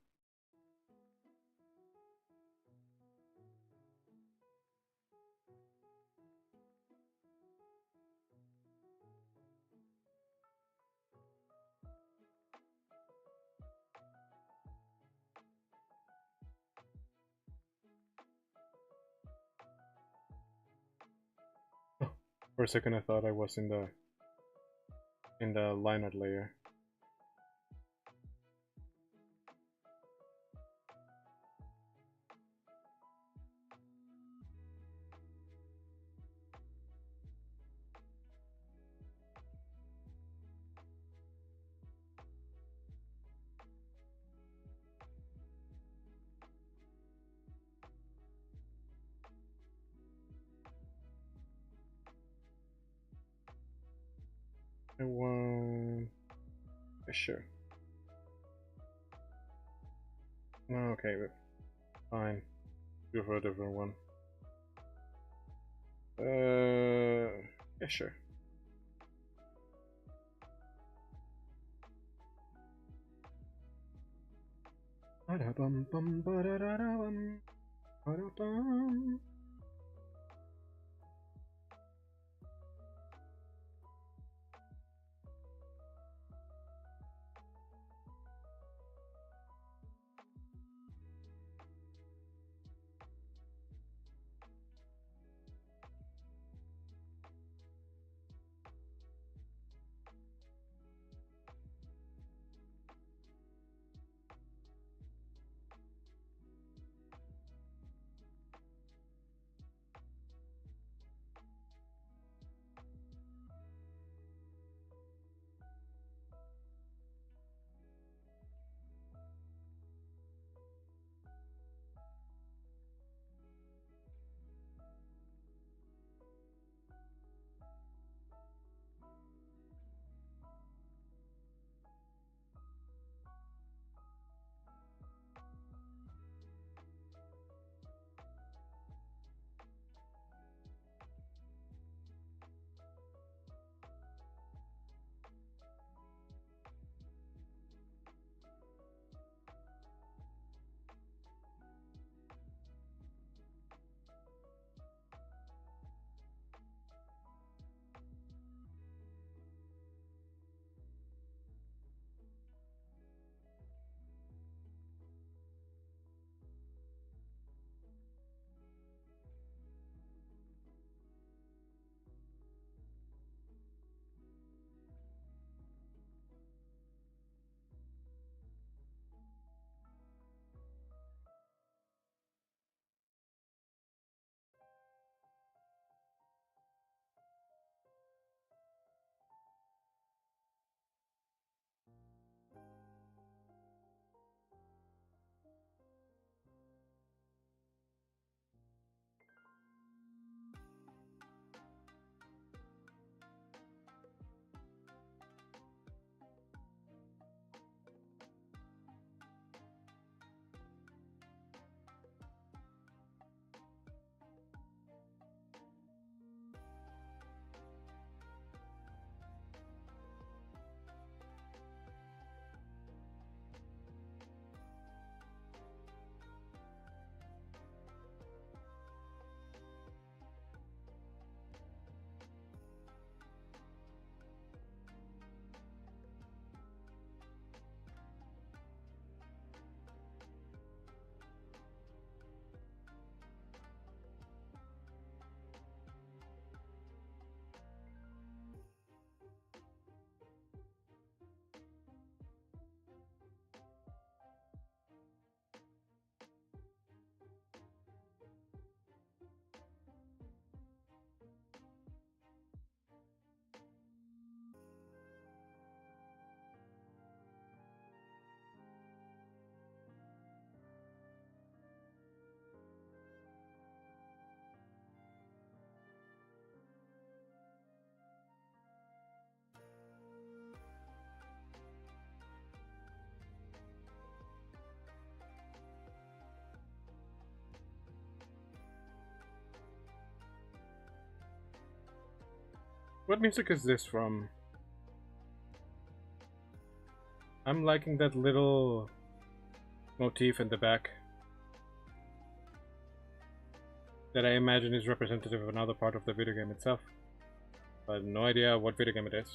For a second I thought I was in the line art layer. I want... Sure. Okay, but fine. Go for a different one. Yeah, sure. What music is this from? I'm liking that little motif in the back that I imagine is representative of another part of the video game itself. But no idea what video game it is.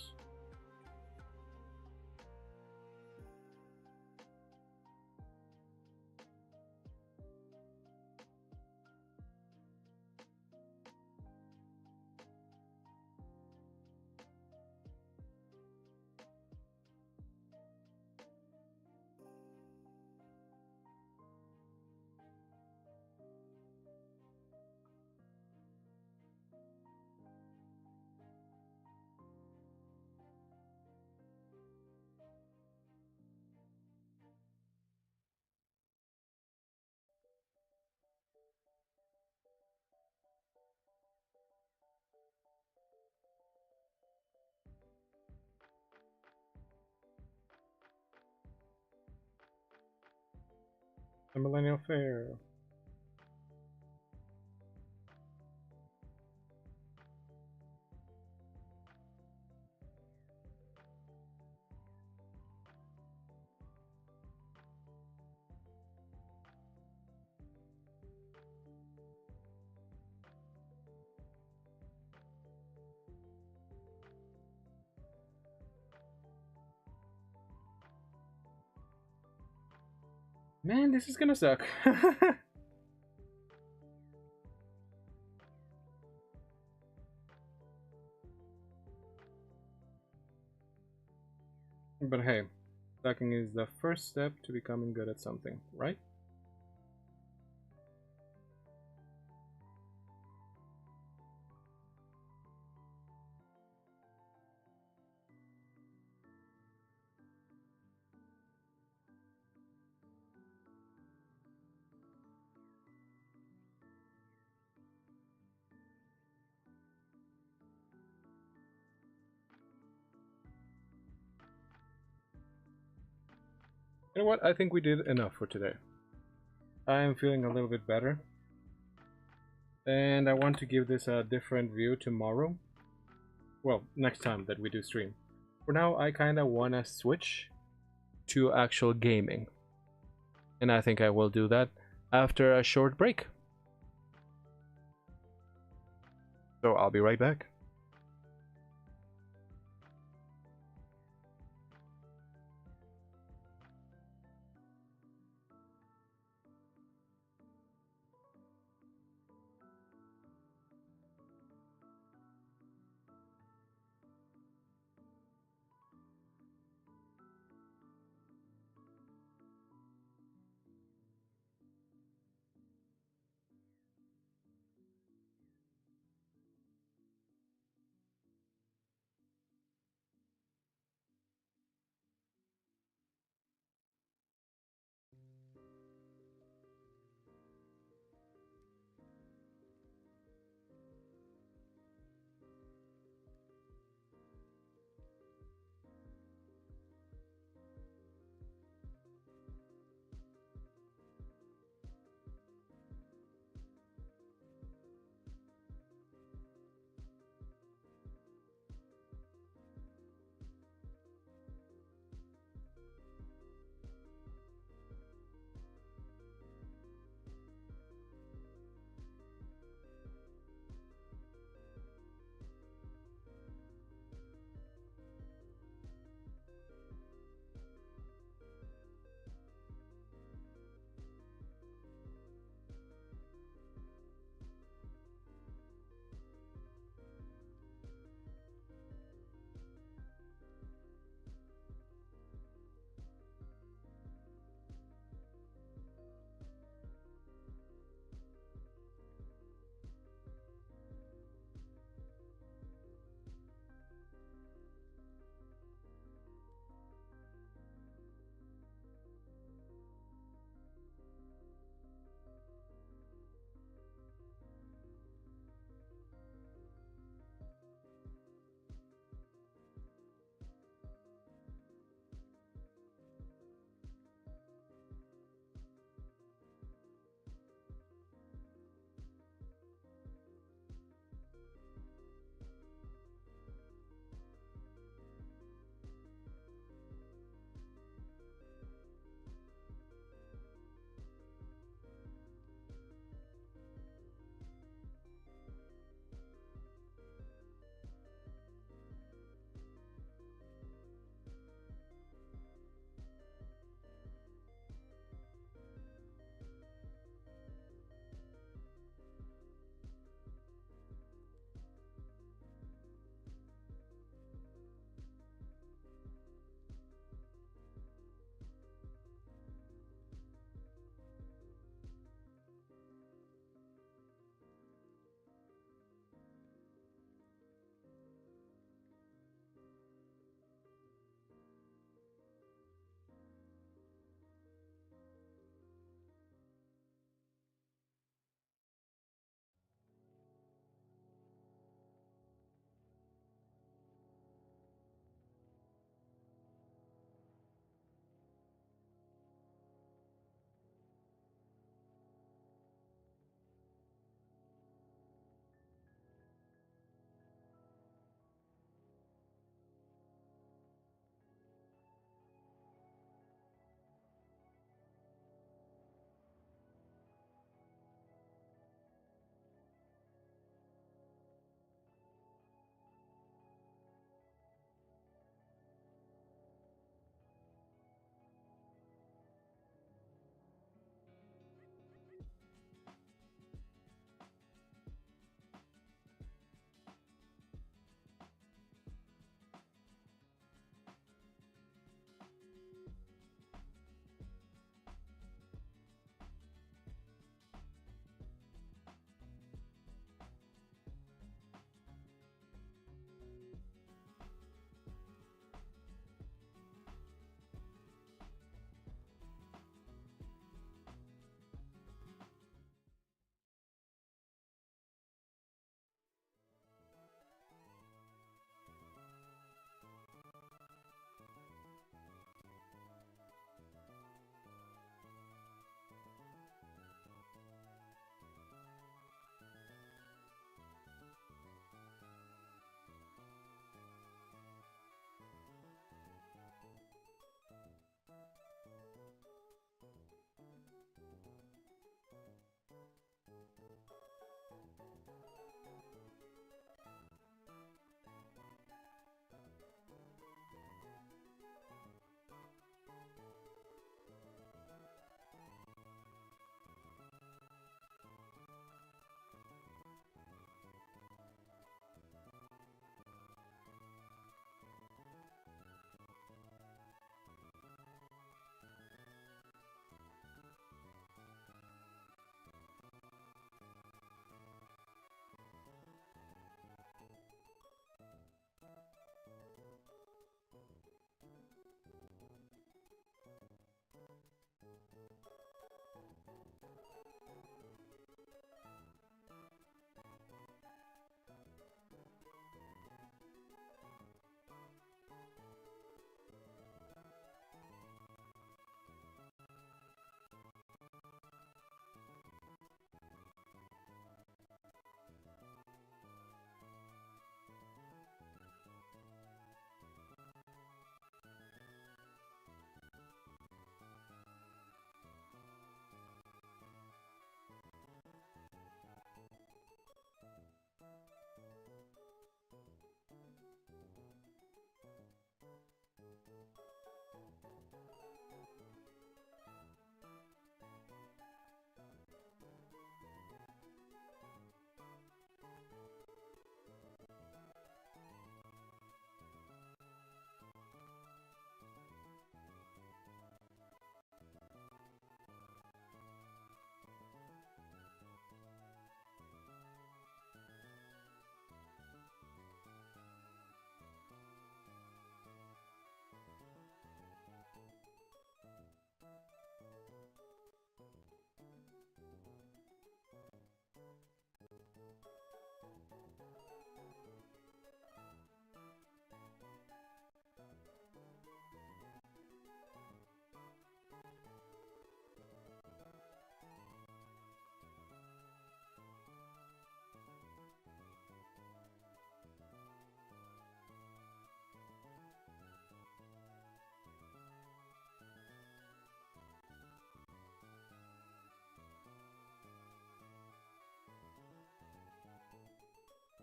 The Millennial Fair. Man, this is gonna suck. But hey, sucking is the first step to becoming good at something, right? You know what? I think we did enough for today. I am feeling a little bit better. And I want to give this a different view tomorrow. Well, next time that we do stream. For now, I kind of want to switch to actual gaming. And I think I will do that after a short break. So I'll be right back.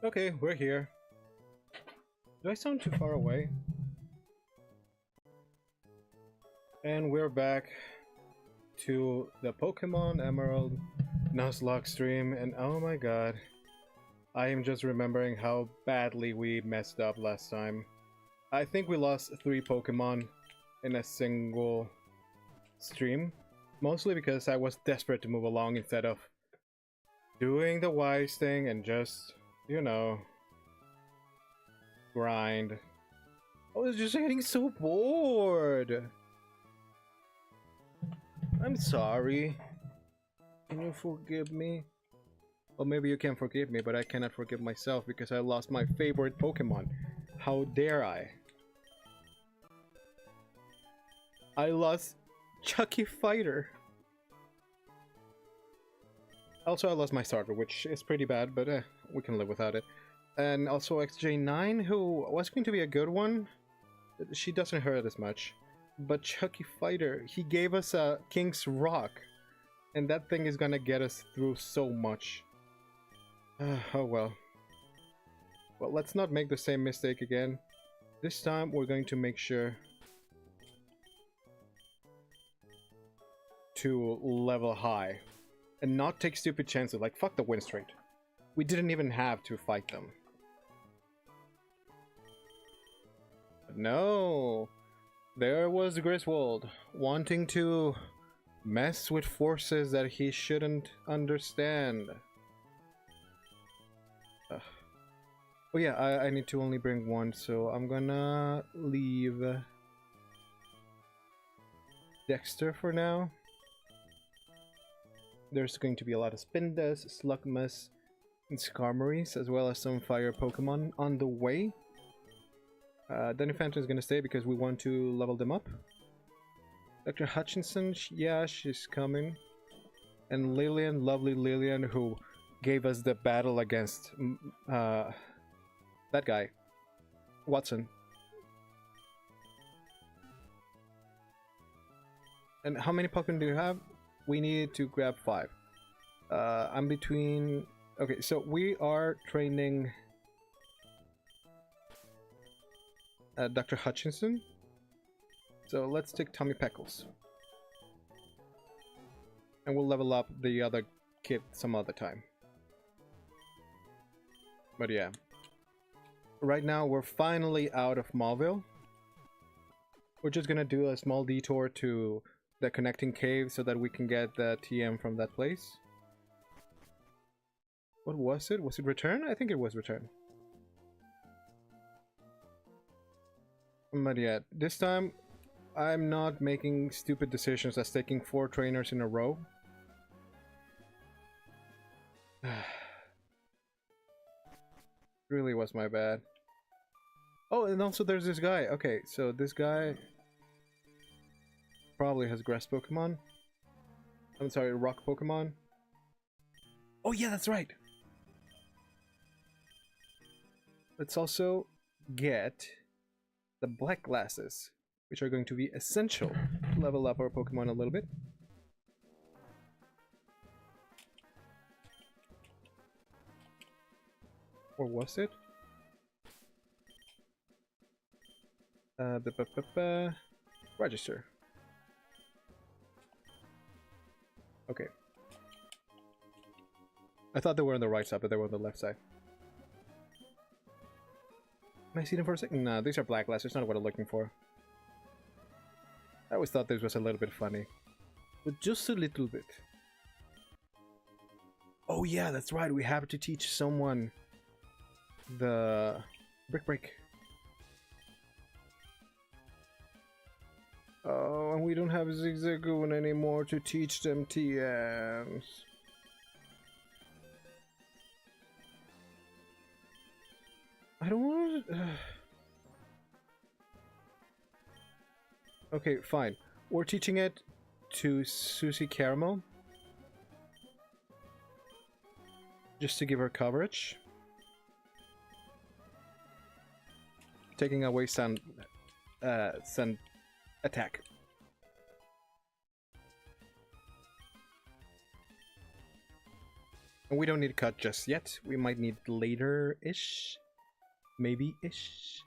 Okay, we're here. Do I sound too far away? And we're back to the Pokemon Emerald Nuzlocke stream, and oh my god, I am just remembering how badly we messed up last time. I think we lost 3 Pokemon in a single stream, mostly because I was desperate to move along instead of doing the wise thing and just, you know, grind. I was just getting so bored. I'm sorry. Can you forgive me? Well, maybe you can forgive me, but I cannot forgive myself because I lost my favorite Pokemon. How dare I? I lost Chucky Fighter. Also, I lost my starter, which is pretty bad, but we can live without it. And also XJ9, who was going to be a good one. She doesn't hurt as much. But Chucky Fighter, he gave us a King's Rock. And that thing is gonna get us through so much. Oh well. Well, let's not make the same mistake again. This time we're going to make sure to level high. And not take stupid chances, like fuck the win streak. We didn't even have to fight them. But no! There was Griswold, wanting to mess with forces that he shouldn't understand. Oh yeah, I need to only bring one, so I'm gonna leave Dexter for now. There's going to be a lot of Spindas, Slugmas, and Skarmories, as well as some fire Pokemon on the way. Danny Phantom is going to stay because we want to level them up. Dr. Hutchinson, yeah, she's coming. And Lillian, lovely Lillian, who gave us the battle against that guy, Watson. And how many Pokemon do you have? We need to grab 5. I'm between... Okay, so we are training Dr. Hutchinson. So let's take Tommy Peckles. And we'll level up the other kid some other time. But yeah. Right now we're finally out of Mauville. We're just gonna do a small detour to the connecting cave so that we can get the TM from that place. What was it? Was it return? I think it was return. But yeah, this time I'm not making stupid decisions as taking 4 trainers in a row. Really was my bad. Oh, and also there's this guy. Okay, so this guy probably has grass Pokemon. I'm sorry, rock Pokemon. Oh yeah, that's right. Let's also get the black glasses, which are going to be essential to level up our Pokemon a little bit. Or was it? Register. Okay. I thought they were on the right side, but they were on the left side. Can I see them for a second? No, these are black glasses. That's not what I'm looking for. I always thought this was a little bit funny. But just a little bit. Oh yeah, that's right. We have to teach someone the Brick Break. Oh, and we don't have Zigzagoon anymore to teach them TMs. I don't want to... Okay, fine. We're teaching it to Susie Caramel. Just to give her coverage. Taking away Sun attack. And we don't need to cut just yet. We might need later-ish. Maybe-ish.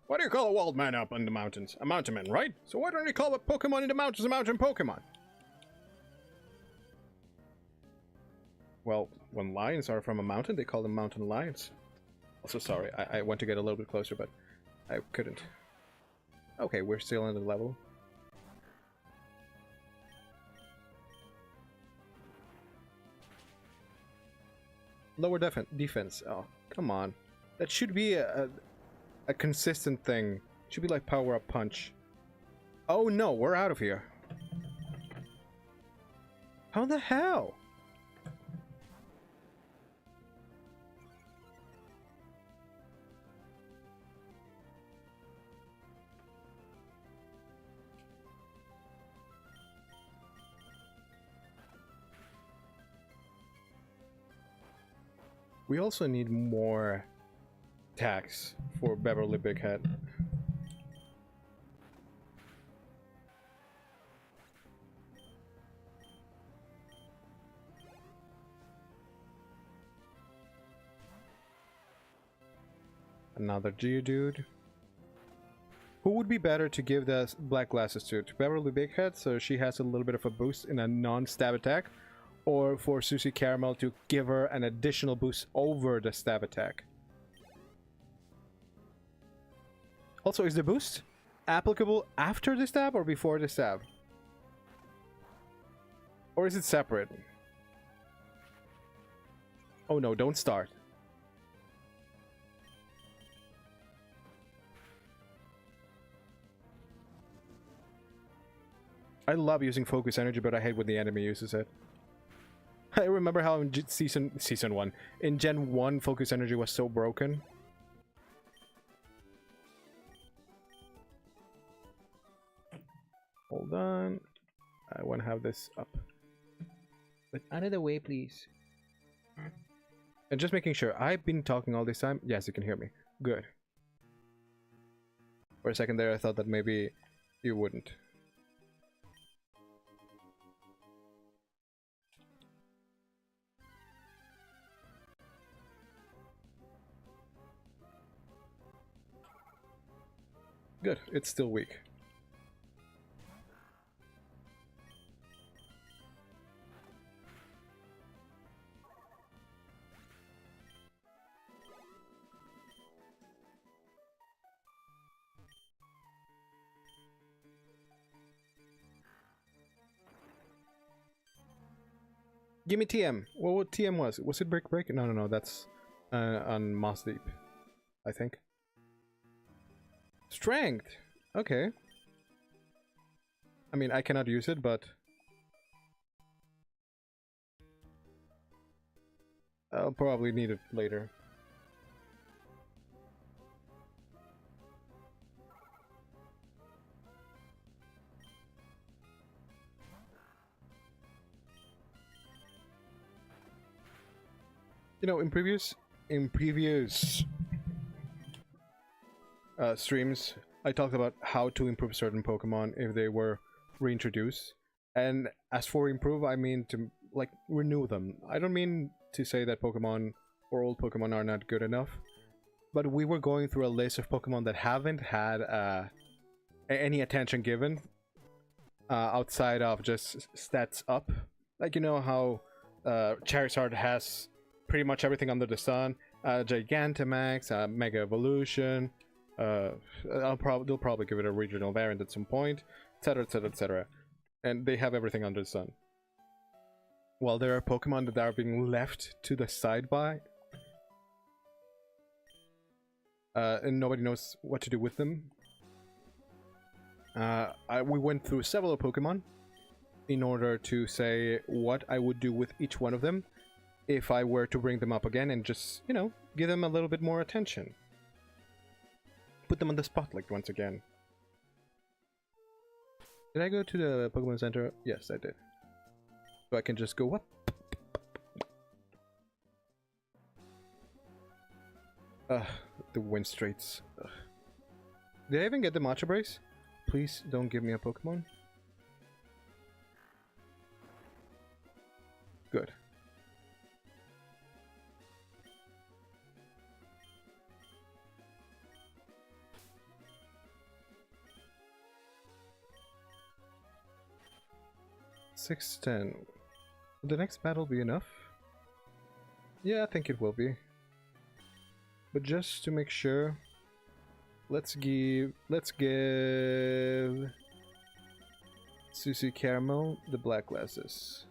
Why do you call a wild man up in the mountains? A mountain man, right? So why don't you call a Pokemon in the mountains a mountain Pokemon? Well, when lions are from a mountain, they call them mountain lions. Also, sorry, I went to get a little bit closer, but I couldn't. Okay, we're still on the level. Lower defense. Oh, come on. That should be a consistent thing. Should be like power up punch. Oh no, we're out of here. How the hell? We also need more attacks for Beverly Big Head. Another Geodude. Who would be better to give the black glasses to? To Beverly Big Head, so she has a little bit of a boost in a non-stab attack? Or for Susie Caramel to give her an additional boost over the stab attack? Also, is the boost applicable after the stab or before the stab? Or is it separate? Oh no, don't start. I love using focus energy, but I hate when the enemy uses it. I remember how in season 1, in Gen 1, focus energy was so broken. Hold on. I want to have this up. But out of the way, please. And just making sure, I've been talking all this time. Yes, you can hear me. Good. For a second there, I thought that maybe you wouldn't. Good, it's still weak. Give me TM. What TM was? Was it Break Break? No, that's on Moss Deep, I think. Strength! Okay. I mean, I cannot use it, but I'll probably need it later. You know, in previous streams, I talked about how to improve certain Pokemon if they were reintroduced. And as for improve, I mean to, like, renew them. I don't mean to say that Pokemon or old Pokemon are not good enough, but we were going through a list of Pokemon that haven't had any attention given outside of just stats up. Like, you know how Charizard has pretty much everything under the sun. Gigantamax, Mega Evolution. They'll probably give it a regional variant at some point, etc, etc, etc. And they have everything under the sun. While there are Pokemon that are being left to the side by, and nobody knows what to do with them. We went through several Pokemon in order to say what I would do with each one of them if I were to bring them up again and just, you know, give them a little bit more attention. Put them on the spotlight once again. Did I go to the Pokemon Center? Yes, I did. So I can just go up. The wind straits. Ugh. Did I even get the Matcha Brace? Please don't give me a Pokemon. good. $610. Will the next battle be enough? Yeah, I think it will be. But just to make sure, let's give Susie Caramel the black glasses.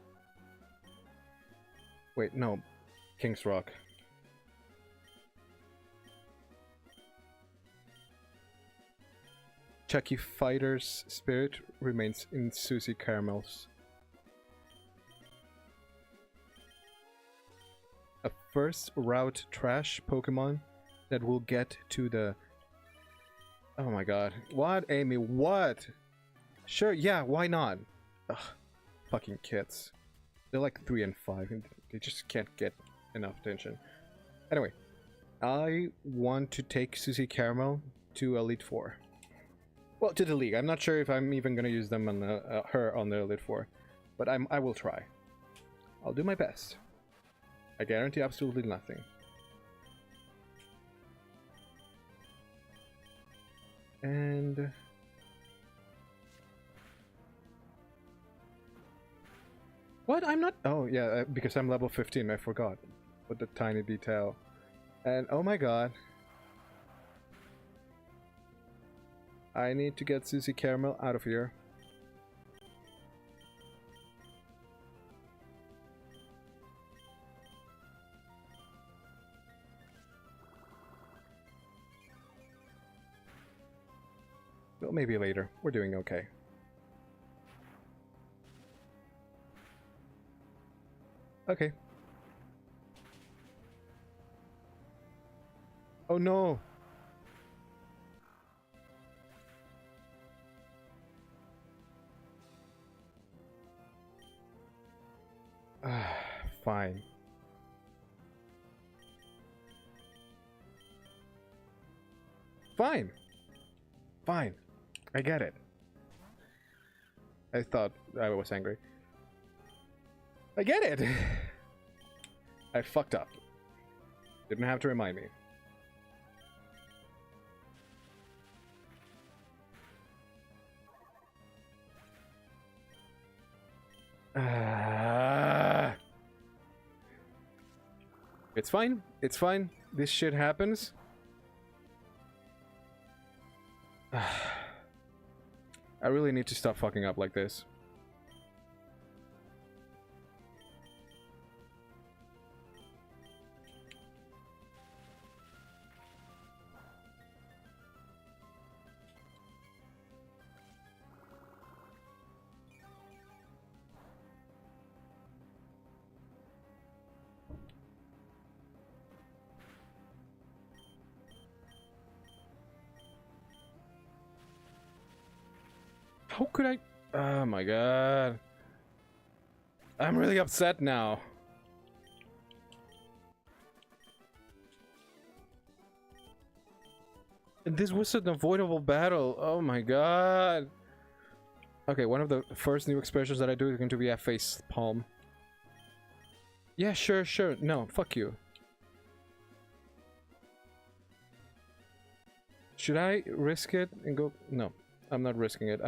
Wait, no, King's Rock. Chucky Fighter's spirit remains in Susie Caramel's. A first route trash Pokemon that will get to the... Oh my god. What, Amy? What? Sure, yeah, why not? Ugh, fucking kids. They're like 3 and 5 and they just can't get enough attention. Anyway, I want to take Susie Caramel to Elite 4. Well, to the League. I'm not sure if I'm even gonna use them on her on the Elite 4. But I will try. I'll do my best. I guarantee absolutely nothing. And... What? I'm not... Oh, yeah, because I'm level 15, I forgot. With the tiny detail. And, oh my god. I need to get Susie Caramel out of here. Well, maybe later. We're doing okay. Okay. Oh no! Fine. Fine! Fine. I get it. I thought I was angry. I get it! I fucked up. Didn't have to remind me. It's fine. It's fine. This shit happens. I really need to stop fucking up like this. How could I? Oh my god. I'm really upset now. And this was an avoidable battle. Oh my god. Okay, one of the first new expressions that I do is going to be a face palm. Yeah, sure, sure. No, fuck you. Should I risk it and go? No. I'm not risking it.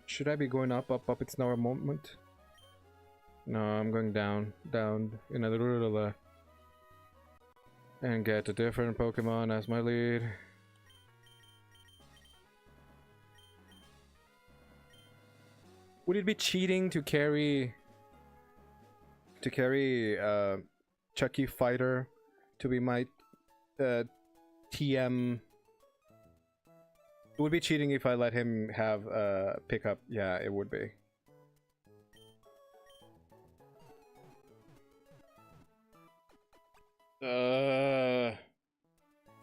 Should I be going up, up, up? It's now a moment. No, I'm going down, down, in a little, and get a different Pokemon as my lead. Would it be cheating to carry Chucky Fighter to be my TM? It would be cheating if I let him have pickup. Yeah, it would be. The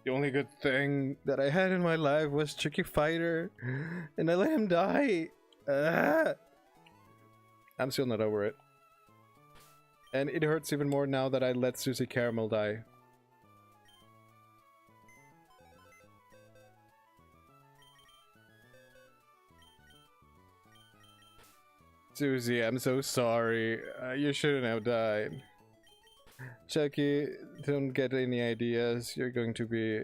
only good thing that I had in my life was Chucky Fighter, and I let him die. I'm still not over it. And it hurts even more now that I let Susie Caramel die. Susie, I'm so sorry. You shouldn't have died. Chucky, don't get any ideas. You're going to be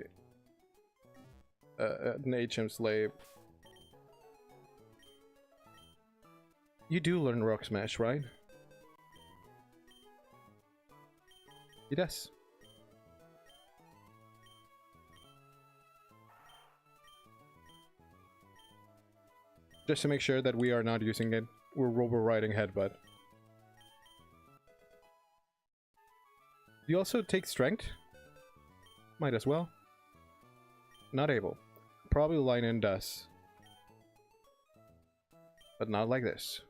an HM slave. You do learn Rock Smash, right? He does. Just to make sure that we are not using it, we're robo-riding Headbutt. You also take Strength? Might as well. Not able. Probably line in does. But not like this.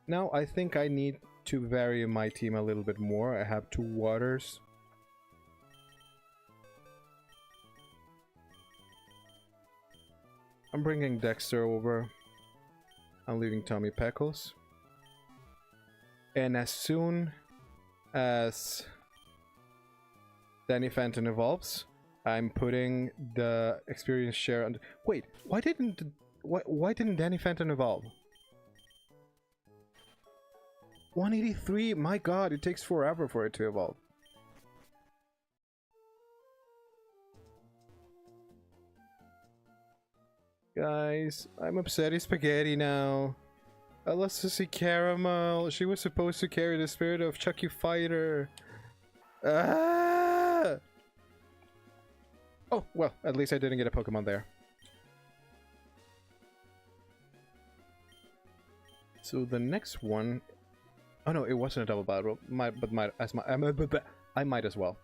Now I think I need to vary my team a little bit more. I have 2 waters. I'm bringing Dexter over. I'm leaving Tommy Peckles. And as soon as Danny Phantom evolves, I'm putting the experience share on. Wait, why didn't Danny Phantom evolve? 183? My god, it takes forever for it to evolve. Guys, I'm upsetty spaghetti now. I lost to see Caramel. She was supposed to carry the spirit of Chucky Fighter. Ah! Oh, well, at least I didn't get a Pokemon there. So the next one... Oh no, it wasn't a double battle. I might as well.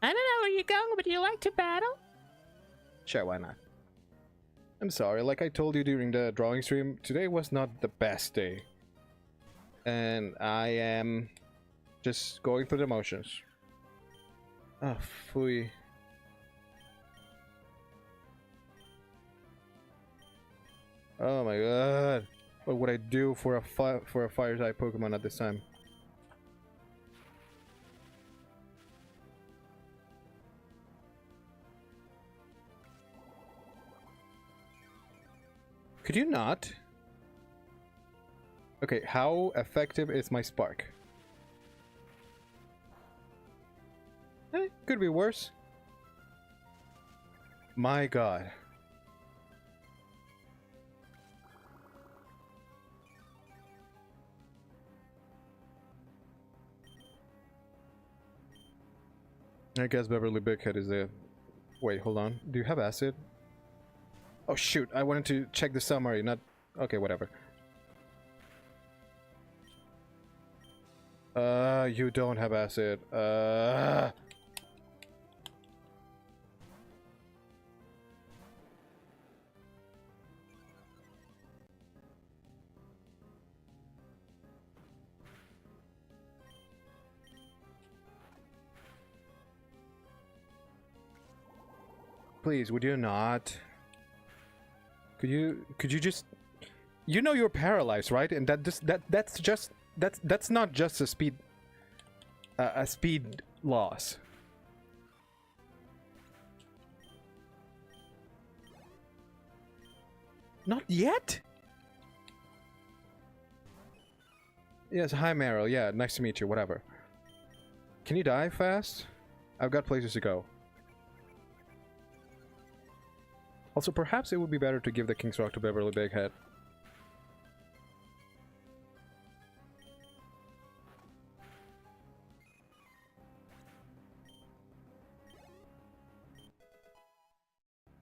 I don't know where you're going, but you like to battle? Sure, why not? I'm sorry, like I told you during the drawing stream, today was not the best day. And I am just going through the motions. Ah, phooey. Oh my god. What would I do for a fire type Pokemon at this time? Could you not? Okay, how effective is my Spark? Could be worse. My god. I guess Beverly Bighead is there. Wait, hold on. Do you have acid? Oh shoot, I wanted to check the summary, not... Okay, whatever. You don't have acid. Please, would you not? Could you just... You know you're paralyzed, right? And that's not just a speed loss. Not yet? Yes, hi Meryl. Yeah, nice to meet you, whatever. Can you die fast? I've got places to go. Also, perhaps it would be better to give the King's Rock to Beverly Bighead.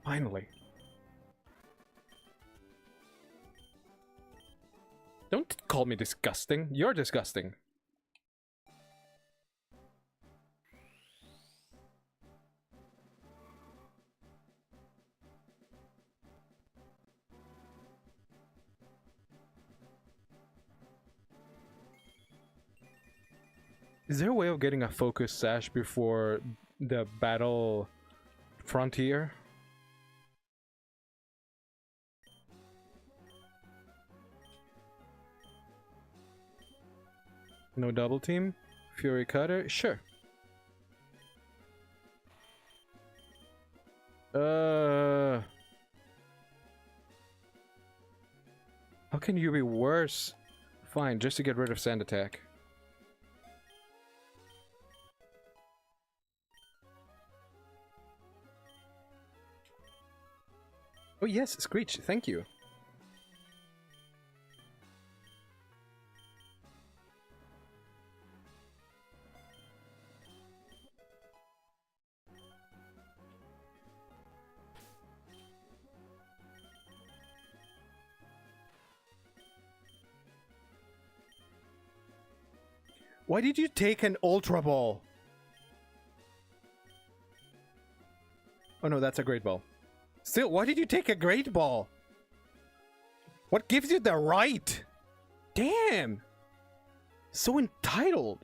Finally. Don't call me disgusting. You're disgusting. Is there a way of getting a focus sash before the battle frontier? No double team? Fury Cutter? Sure. How can you be worse? Fine, just to get rid of Sand Attack. Oh yes, Screech, thank you. Why did you take an Ultra Ball? Oh no, that's a Great Ball. Still, why did you take a Great Ball? What gives you the right? Damn! So entitled.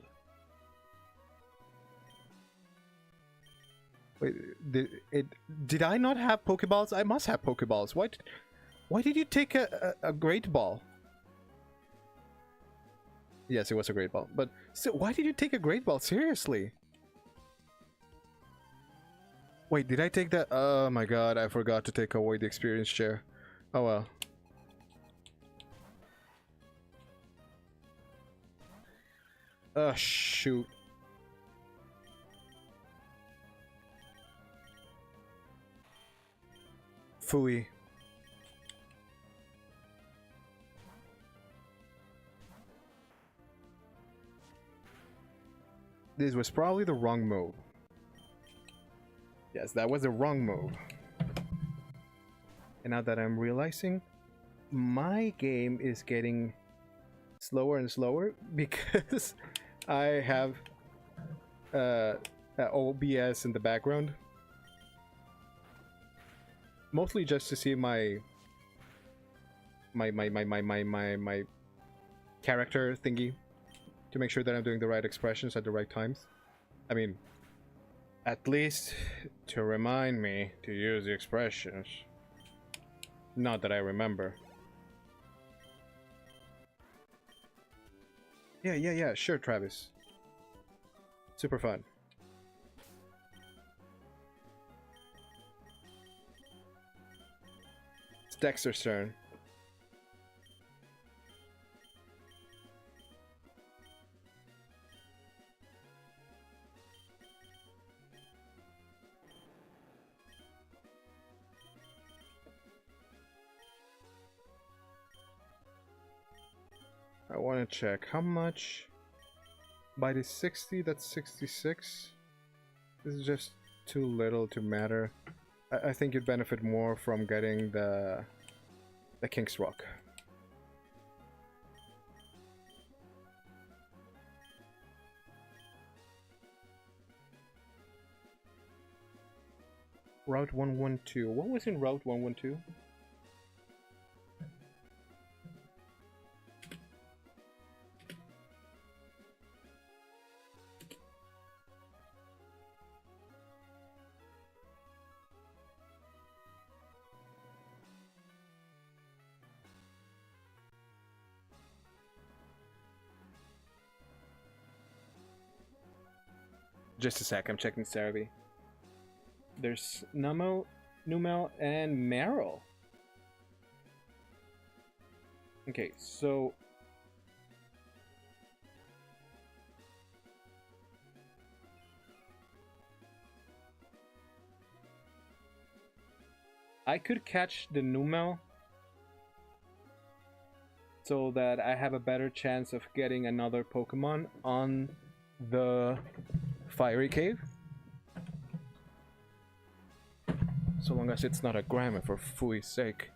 Wait, did I not have Pokeballs? I must have Pokeballs. Why did you take a Great Ball? Yes, it was a Great Ball. But still, why did you take a Great Ball? Seriously? Wait, did I take that? Oh my god, I forgot to take away the experience share. Oh well. Shoot. Phooey. This was probably the wrong move. Yes, that was the wrong move. And now that I'm realizing, my game is getting slower and slower because I have OBS in the background. Mostly just to see my character thingy, to make sure that I'm doing the right expressions at the right times. I mean, at least to remind me to use the expressions. Not that I remember. Yeah, sure, Travis. Super fun. It's Dexter's turn. I want to check how much. By the 60, that's 66. This is just too little to matter. I think you'd benefit more from getting the King's Rock. Route 112. What was in Route 112? Just a sec, I'm checking Cerebi. There's Numel, and Meryl. Okay, so... I could catch the Numel so that I have a better chance of getting another Pokemon on the Fiery Cave. So long as it's not a grammar, for fooey's sake.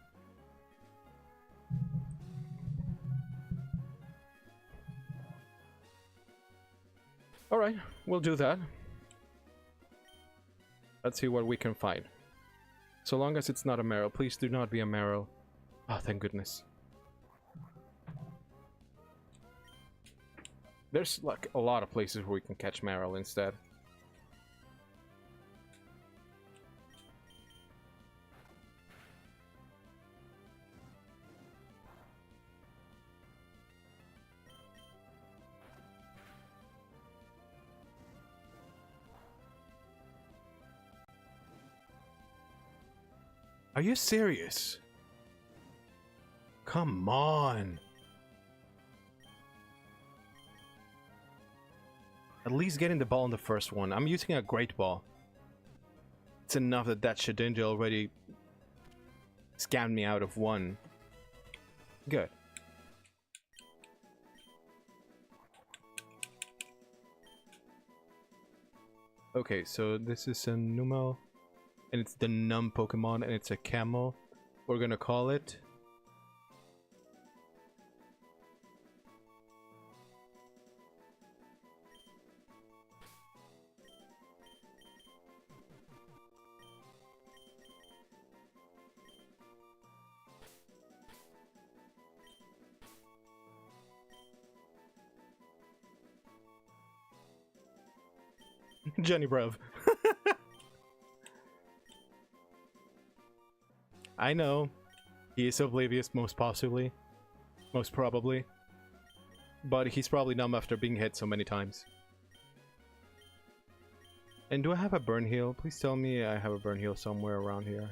Alright, we'll do that. Let's see what we can find. So long as it's not a Meryl. Please do not be a Meryl. Oh, thank goodness. There's like a lot of places where we can catch Meryl instead. Are you serious? Come on. At least getting the ball in the first one. I'm using a great ball. It's enough that that Shedinja already scammed me out of one. Good. Okay, so this is a Numel, and it's the Num Pokemon, and it's a Camel. We're gonna call it... Jenny Brev. I know. He is oblivious, most possibly. Most probably. But he's probably numb after being hit so many times. And do I have a burn heal? Please tell me I have a burn heal somewhere around here.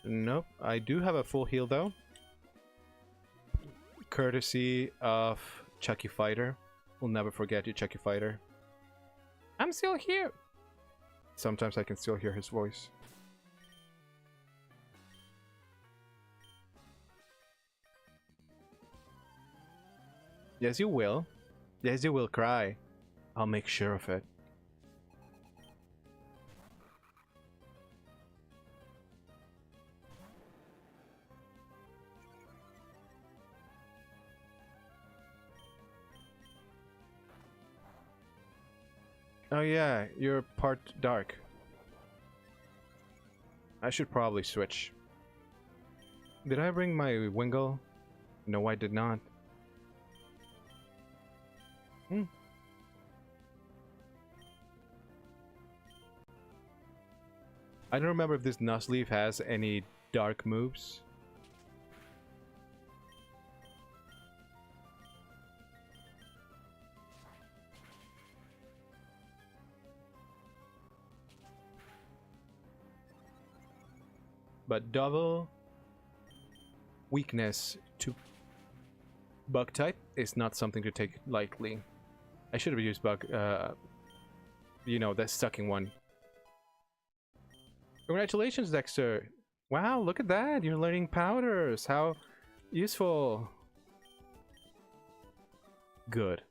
Nope. I do have a full heal though. Courtesy of Chucky Fighter. We'll never forget you, Chucky Fighter. I'm still here. Sometimes I can still hear his voice. Yes, you will. Yes, you will cry. I'll make sure of it. Oh yeah, you're part dark. I should probably switch. Did I bring my Wingull? No, I did not. I don't remember if this Nuzlocke has any dark moves. But double weakness to bug type is not something to take lightly. I should have used bug, you know, the sucking one. Congratulations, Dexter. Wow, look at that. You're learning powders. How useful. Good.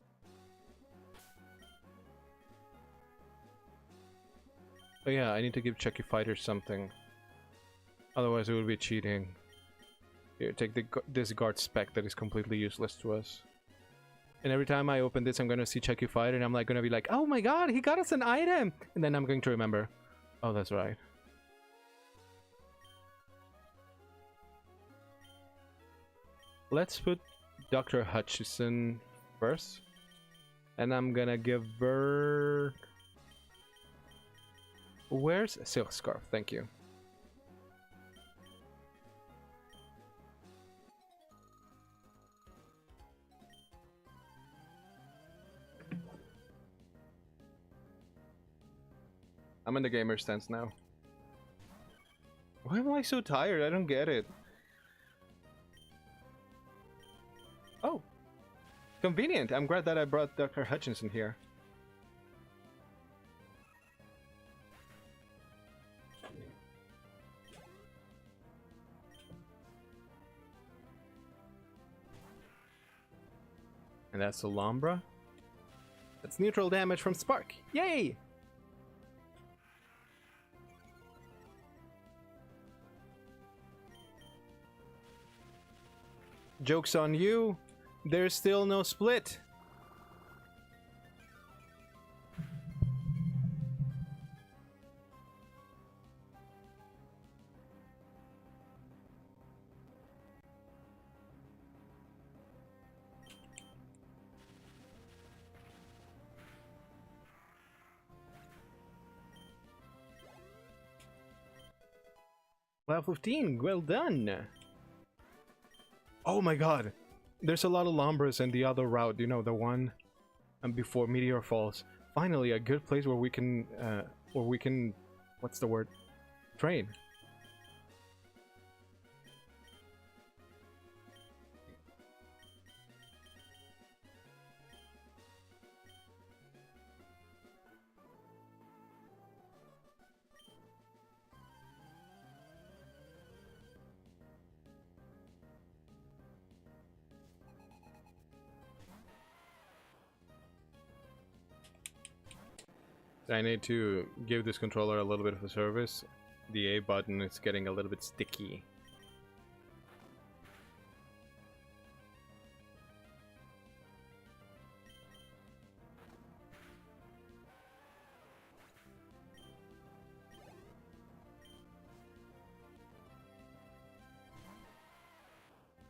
Oh yeah, I need to give Chucky Fighter something. Otherwise it would be cheating. Here, take this guard spec that is completely useless to us. And every time I open this, I'm gonna see Chucky Fighter and I'm like gonna be like, oh my god, he got us an item! And then I'm going to remember, oh, that's right. Let's put Dr. Hutchison first. And I'm gonna give her... Where's Silk Scarf? Thank you. I'm in the gamer stance now. Why am I so tired? I don't get it. Oh. Convenient. I'm glad that I brought Dr. Hutchinson here. And that's Alhambra. That's neutral damage from Spark. Yay! Joke's on you. There's still no split. Level 15, well done. Oh my god. There's a lot of Lombras in the other route, you know, the one before Meteor Falls. Finally, a good place where we can, what's the word? Train. I need to give this controller a little bit of a service. The A button is getting a little bit sticky.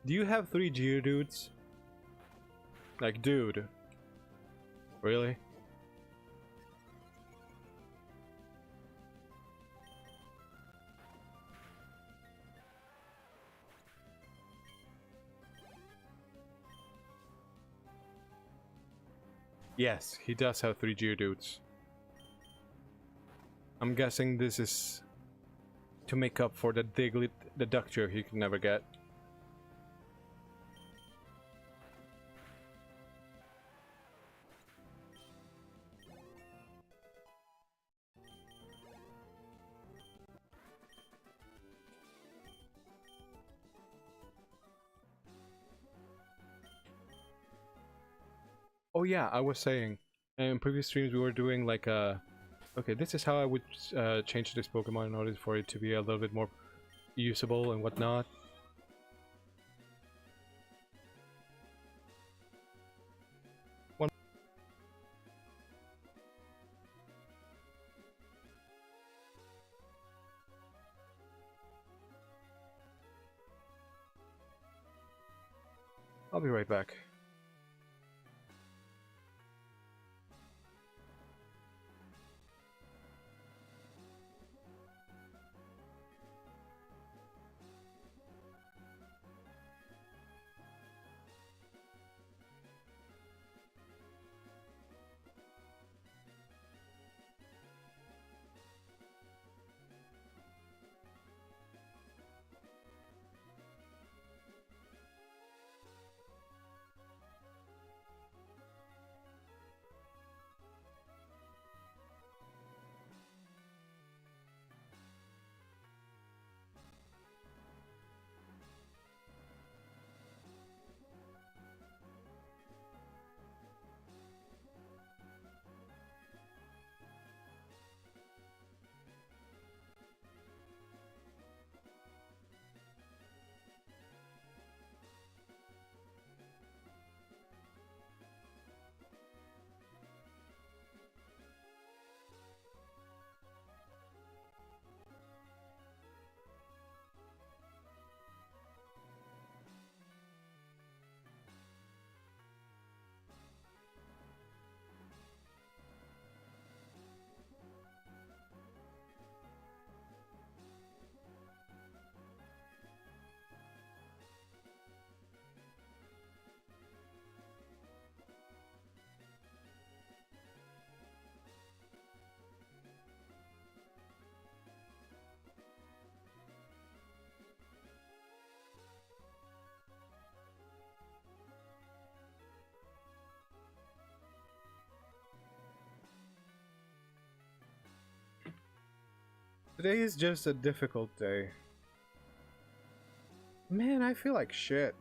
Do you have 3 Geodudes? Like, dude. Really? Yes, he does have 3 Geodudes. I'm guessing this is to make up for the Diglett, the Ducture he could never get. Oh yeah, I was saying, in previous streams we were doing like a... Okay, this is how I would change this Pokemon in order for it to be a little bit more usable and whatnot. I'll be right back. Today is just a difficult day. Man, I feel like shit.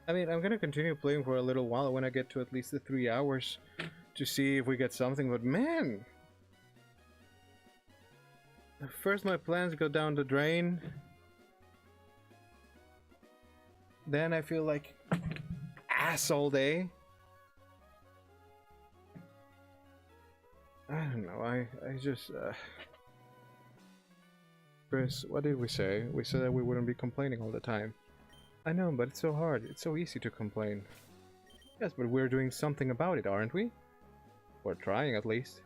I mean, I'm gonna continue playing for a little while when I get to at least the 3 hours to see if we get something, but man! First my plans go down the drain. Then I feel like ass all day. I don't know, I just... Chris, what did we say? We said that we wouldn't be complaining all the time. I know, but it's so hard. It's so easy to complain. Yes, but we're doing something about it, aren't we? We're trying, at least.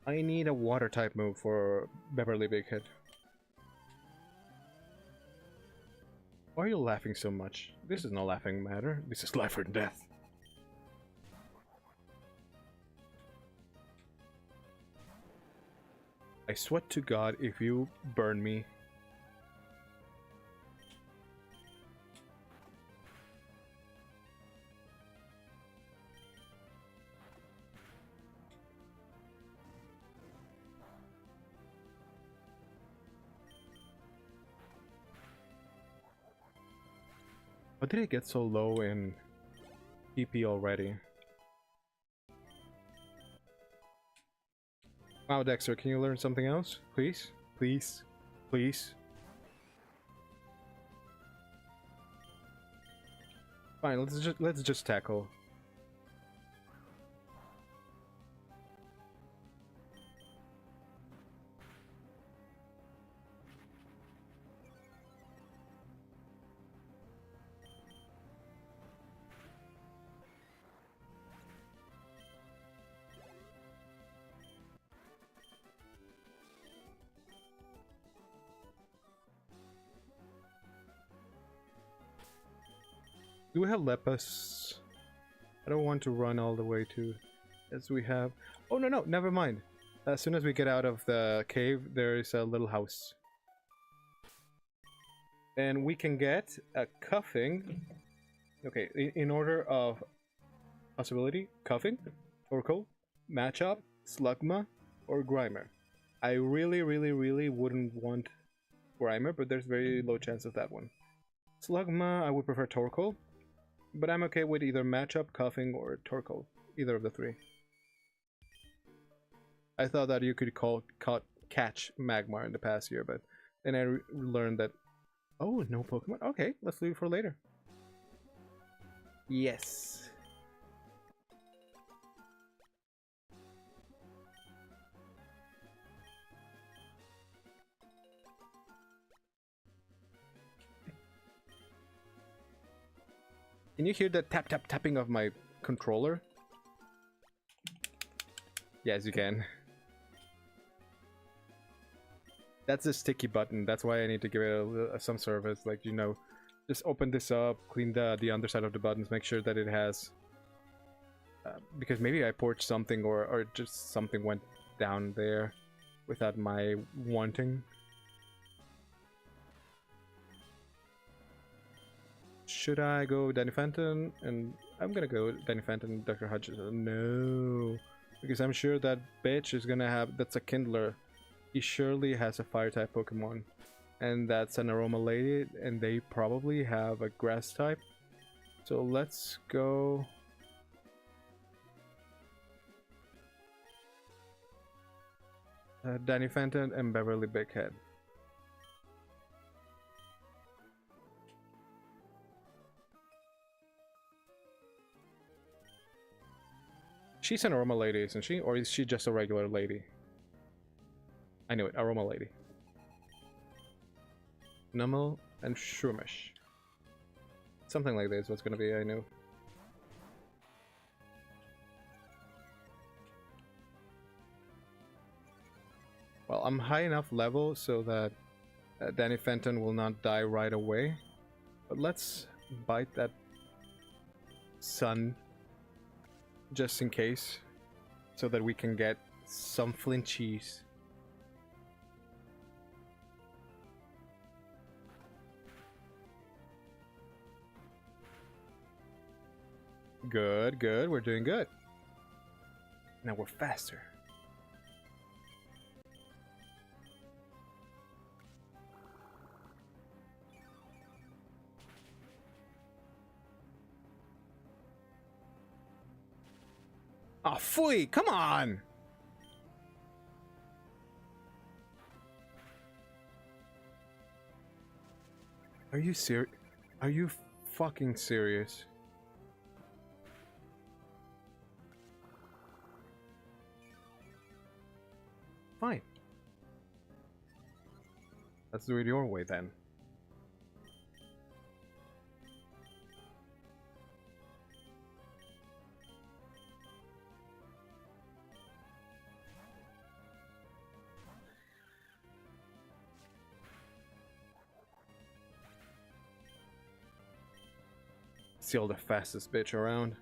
I need a water-type move for Beverly Big Head. Why are you laughing so much? This is no laughing matter. This is life or death. I swear to God, if you burn me... How did it get so low in PP already? Wow, Dexter, can you learn something else? Please? Please? Please? Fine, let's just tackle. Do we have Lepus? I don't want to run all the way to... As we have... Oh, no, never mind. As soon as we get out of the cave, there is a little house. And we can get a Cuffing. Okay, in order of possibility, Cuffing, Torkoal, Matchup, Slugma, or Grimer. I really wouldn't want Grimer, but there's very low chance of that one. Slugma, I would prefer Torkoal. But I'm okay with either Matchup, Cuffing, or Torkoal. Either of the three. I thought that you could catch Magmar in the past year, but then I learned that... Oh, no Pokemon? Okay, let's leave it for later. Yes. Can you hear the tapping of my controller? Yes, you can. That's a sticky button. That's why I need to give it some service. Like, you know, just open this up, clean the underside of the buttons, make sure that it has... because maybe I porched something or just something went down there without my wanting. Should I go Danny Phantom? And I'm gonna go Danny Phantom and Dr. Hutchinson. No. Because I'm sure that bitch is gonna have... That's a Kindler. He surely has a fire-type Pokemon. And that's an Aroma Lady, and they probably have a Grass-type. So let's go... Danny Phantom and Beverly Bighead. She's an Aroma Lady, isn't she? Or is she just a regular lady? I knew it, Aroma Lady. Nummel and Shroomish. Something like this, what's gonna be, I knew. Well, I'm high enough level so that Danny Fenton will not die right away. But let's bite that sun just in case, so that we can get some flinchies. Good, good, we're doing good. Now we're faster. Oh, phooey, come on! Are you serious? Are you fucking serious? Fine. Let's do it your way then. Still the fastest bitch around.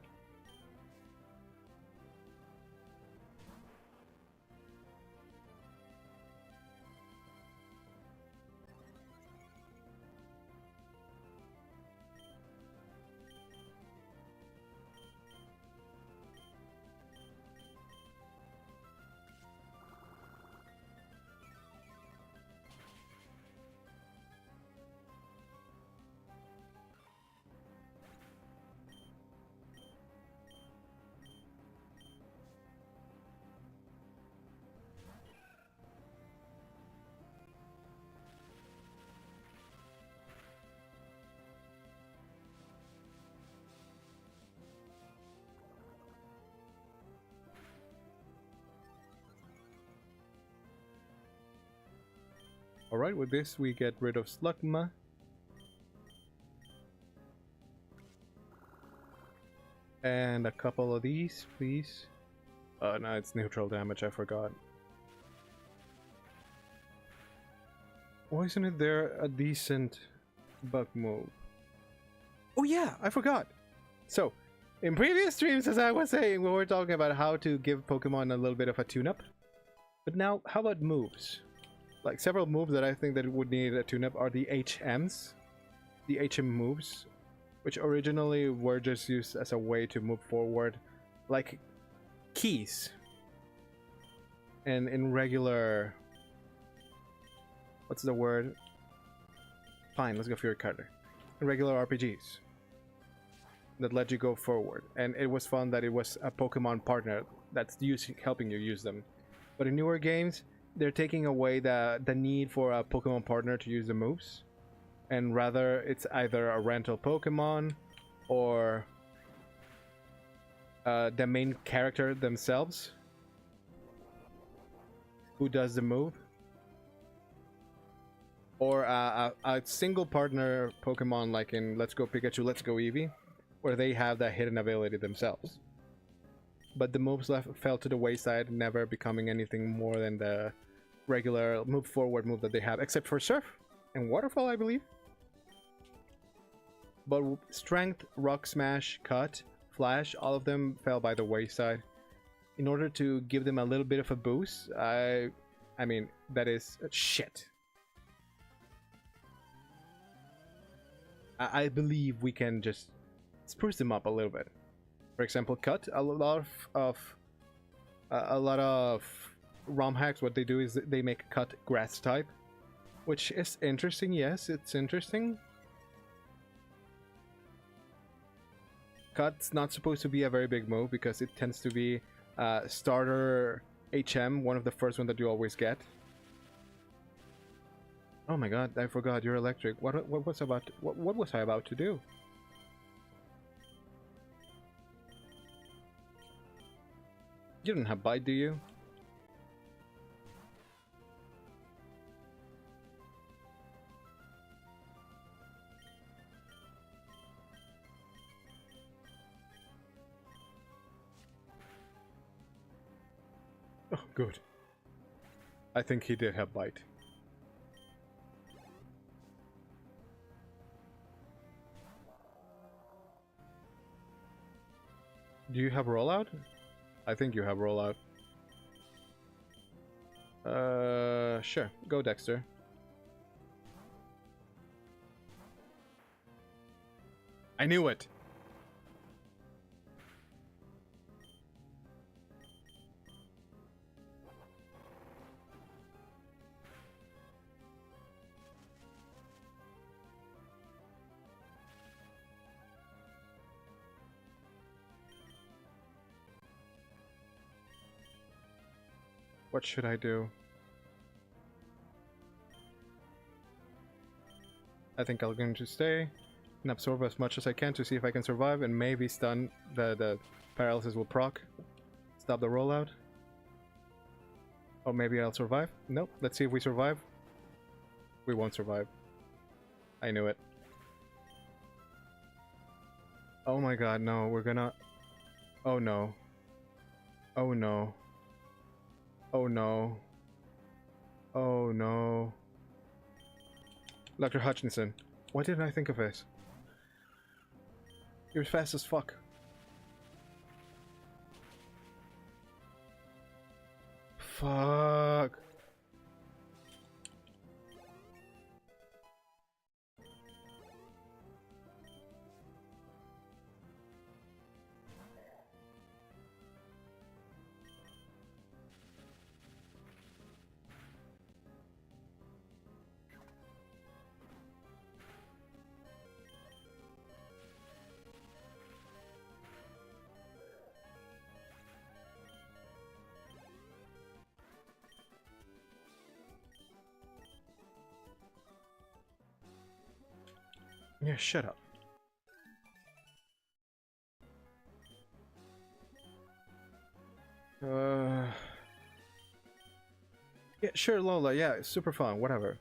Alright, with this we get rid of Slugma. And a couple of these, please. Oh no, it's neutral damage, I forgot. Why isn't it there a decent bug move? Oh yeah, I forgot! So, in previous streams, as I was saying, we were talking about how to give Pokemon a little bit of a tune-up. But now, how about moves? Like, several moves that I think that would need a tune-up are the HMs. The HM moves, which originally were just used as a way to move forward, like keys. And in regular... what's the word? Fine, let's go Fury Cutter. In regular RPGs that let you go forward. And it was fun that it was a Pokemon partner that's helping you use them. But in newer games, they're taking away the need for a Pokemon partner to use the moves. And rather, it's either a rental Pokemon or the main character themselves who does the move. Or a single partner Pokemon like in Let's Go Pikachu, Let's Go Eevee, where they have that hidden ability themselves. But the moves fell to the wayside, never becoming anything more than the regular move forward move that they have, except for Surf and Waterfall, I believe. But Strength, Rock Smash, Cut, Flash, all of them fell by the wayside. In order to give them a little bit of a boost, I mean, that is shit. I believe we can just spruce them up a little bit. For example, Cut. A lot of ROM hacks. What they do is they make Cut Grass type, which is interesting. Yes, it's interesting. Cut's not supposed to be a very big move because it tends to be starter HM, one of the first ones that you always get. Oh my god, I forgot, you're electric. What was I about to do? You don't have bite, do you? Oh, good. I think he did have bite. Do you have rollout? I think you have rollout. Sure. Go, Dexter. I knew it! What should I do? I think I'm going to stay and absorb as much as I can to see if I can survive and maybe stun. The paralysis will proc. Stop the rollout. Or maybe I'll survive. Nope. Let's see if we survive. We won't survive. I knew it. Oh my god, no. We're gonna... Oh no. Oh no. Oh no. Oh no. Dr. Hutchinson, why didn't I think of this? You're fast as fuck. Fuck. Yeah, shut up. Yeah, sure, Lola. Yeah, it's super fun. Whatever.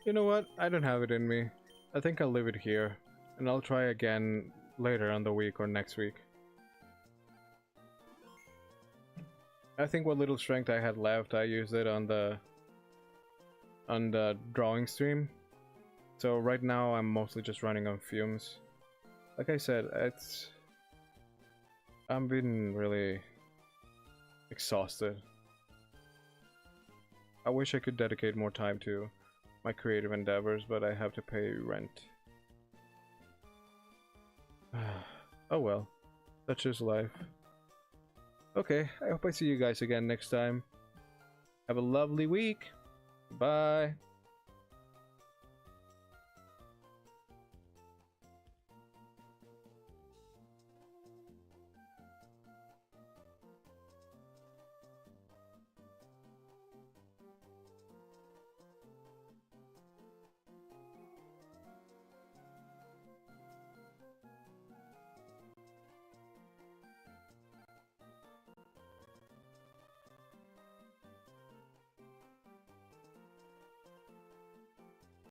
You know what? I don't have it in me. I think I'll leave it here, and I'll try again later on the week or next week. I think what little strength I had left, I used it on the drawing stream. So right now I'm mostly just running on fumes. Like I said, I'm been really exhausted. I wish I could dedicate more time to my creative endeavors, but I have to pay rent. Oh well, such is life. Okay, I hope I see you guys again next time. Have a lovely week. Bye.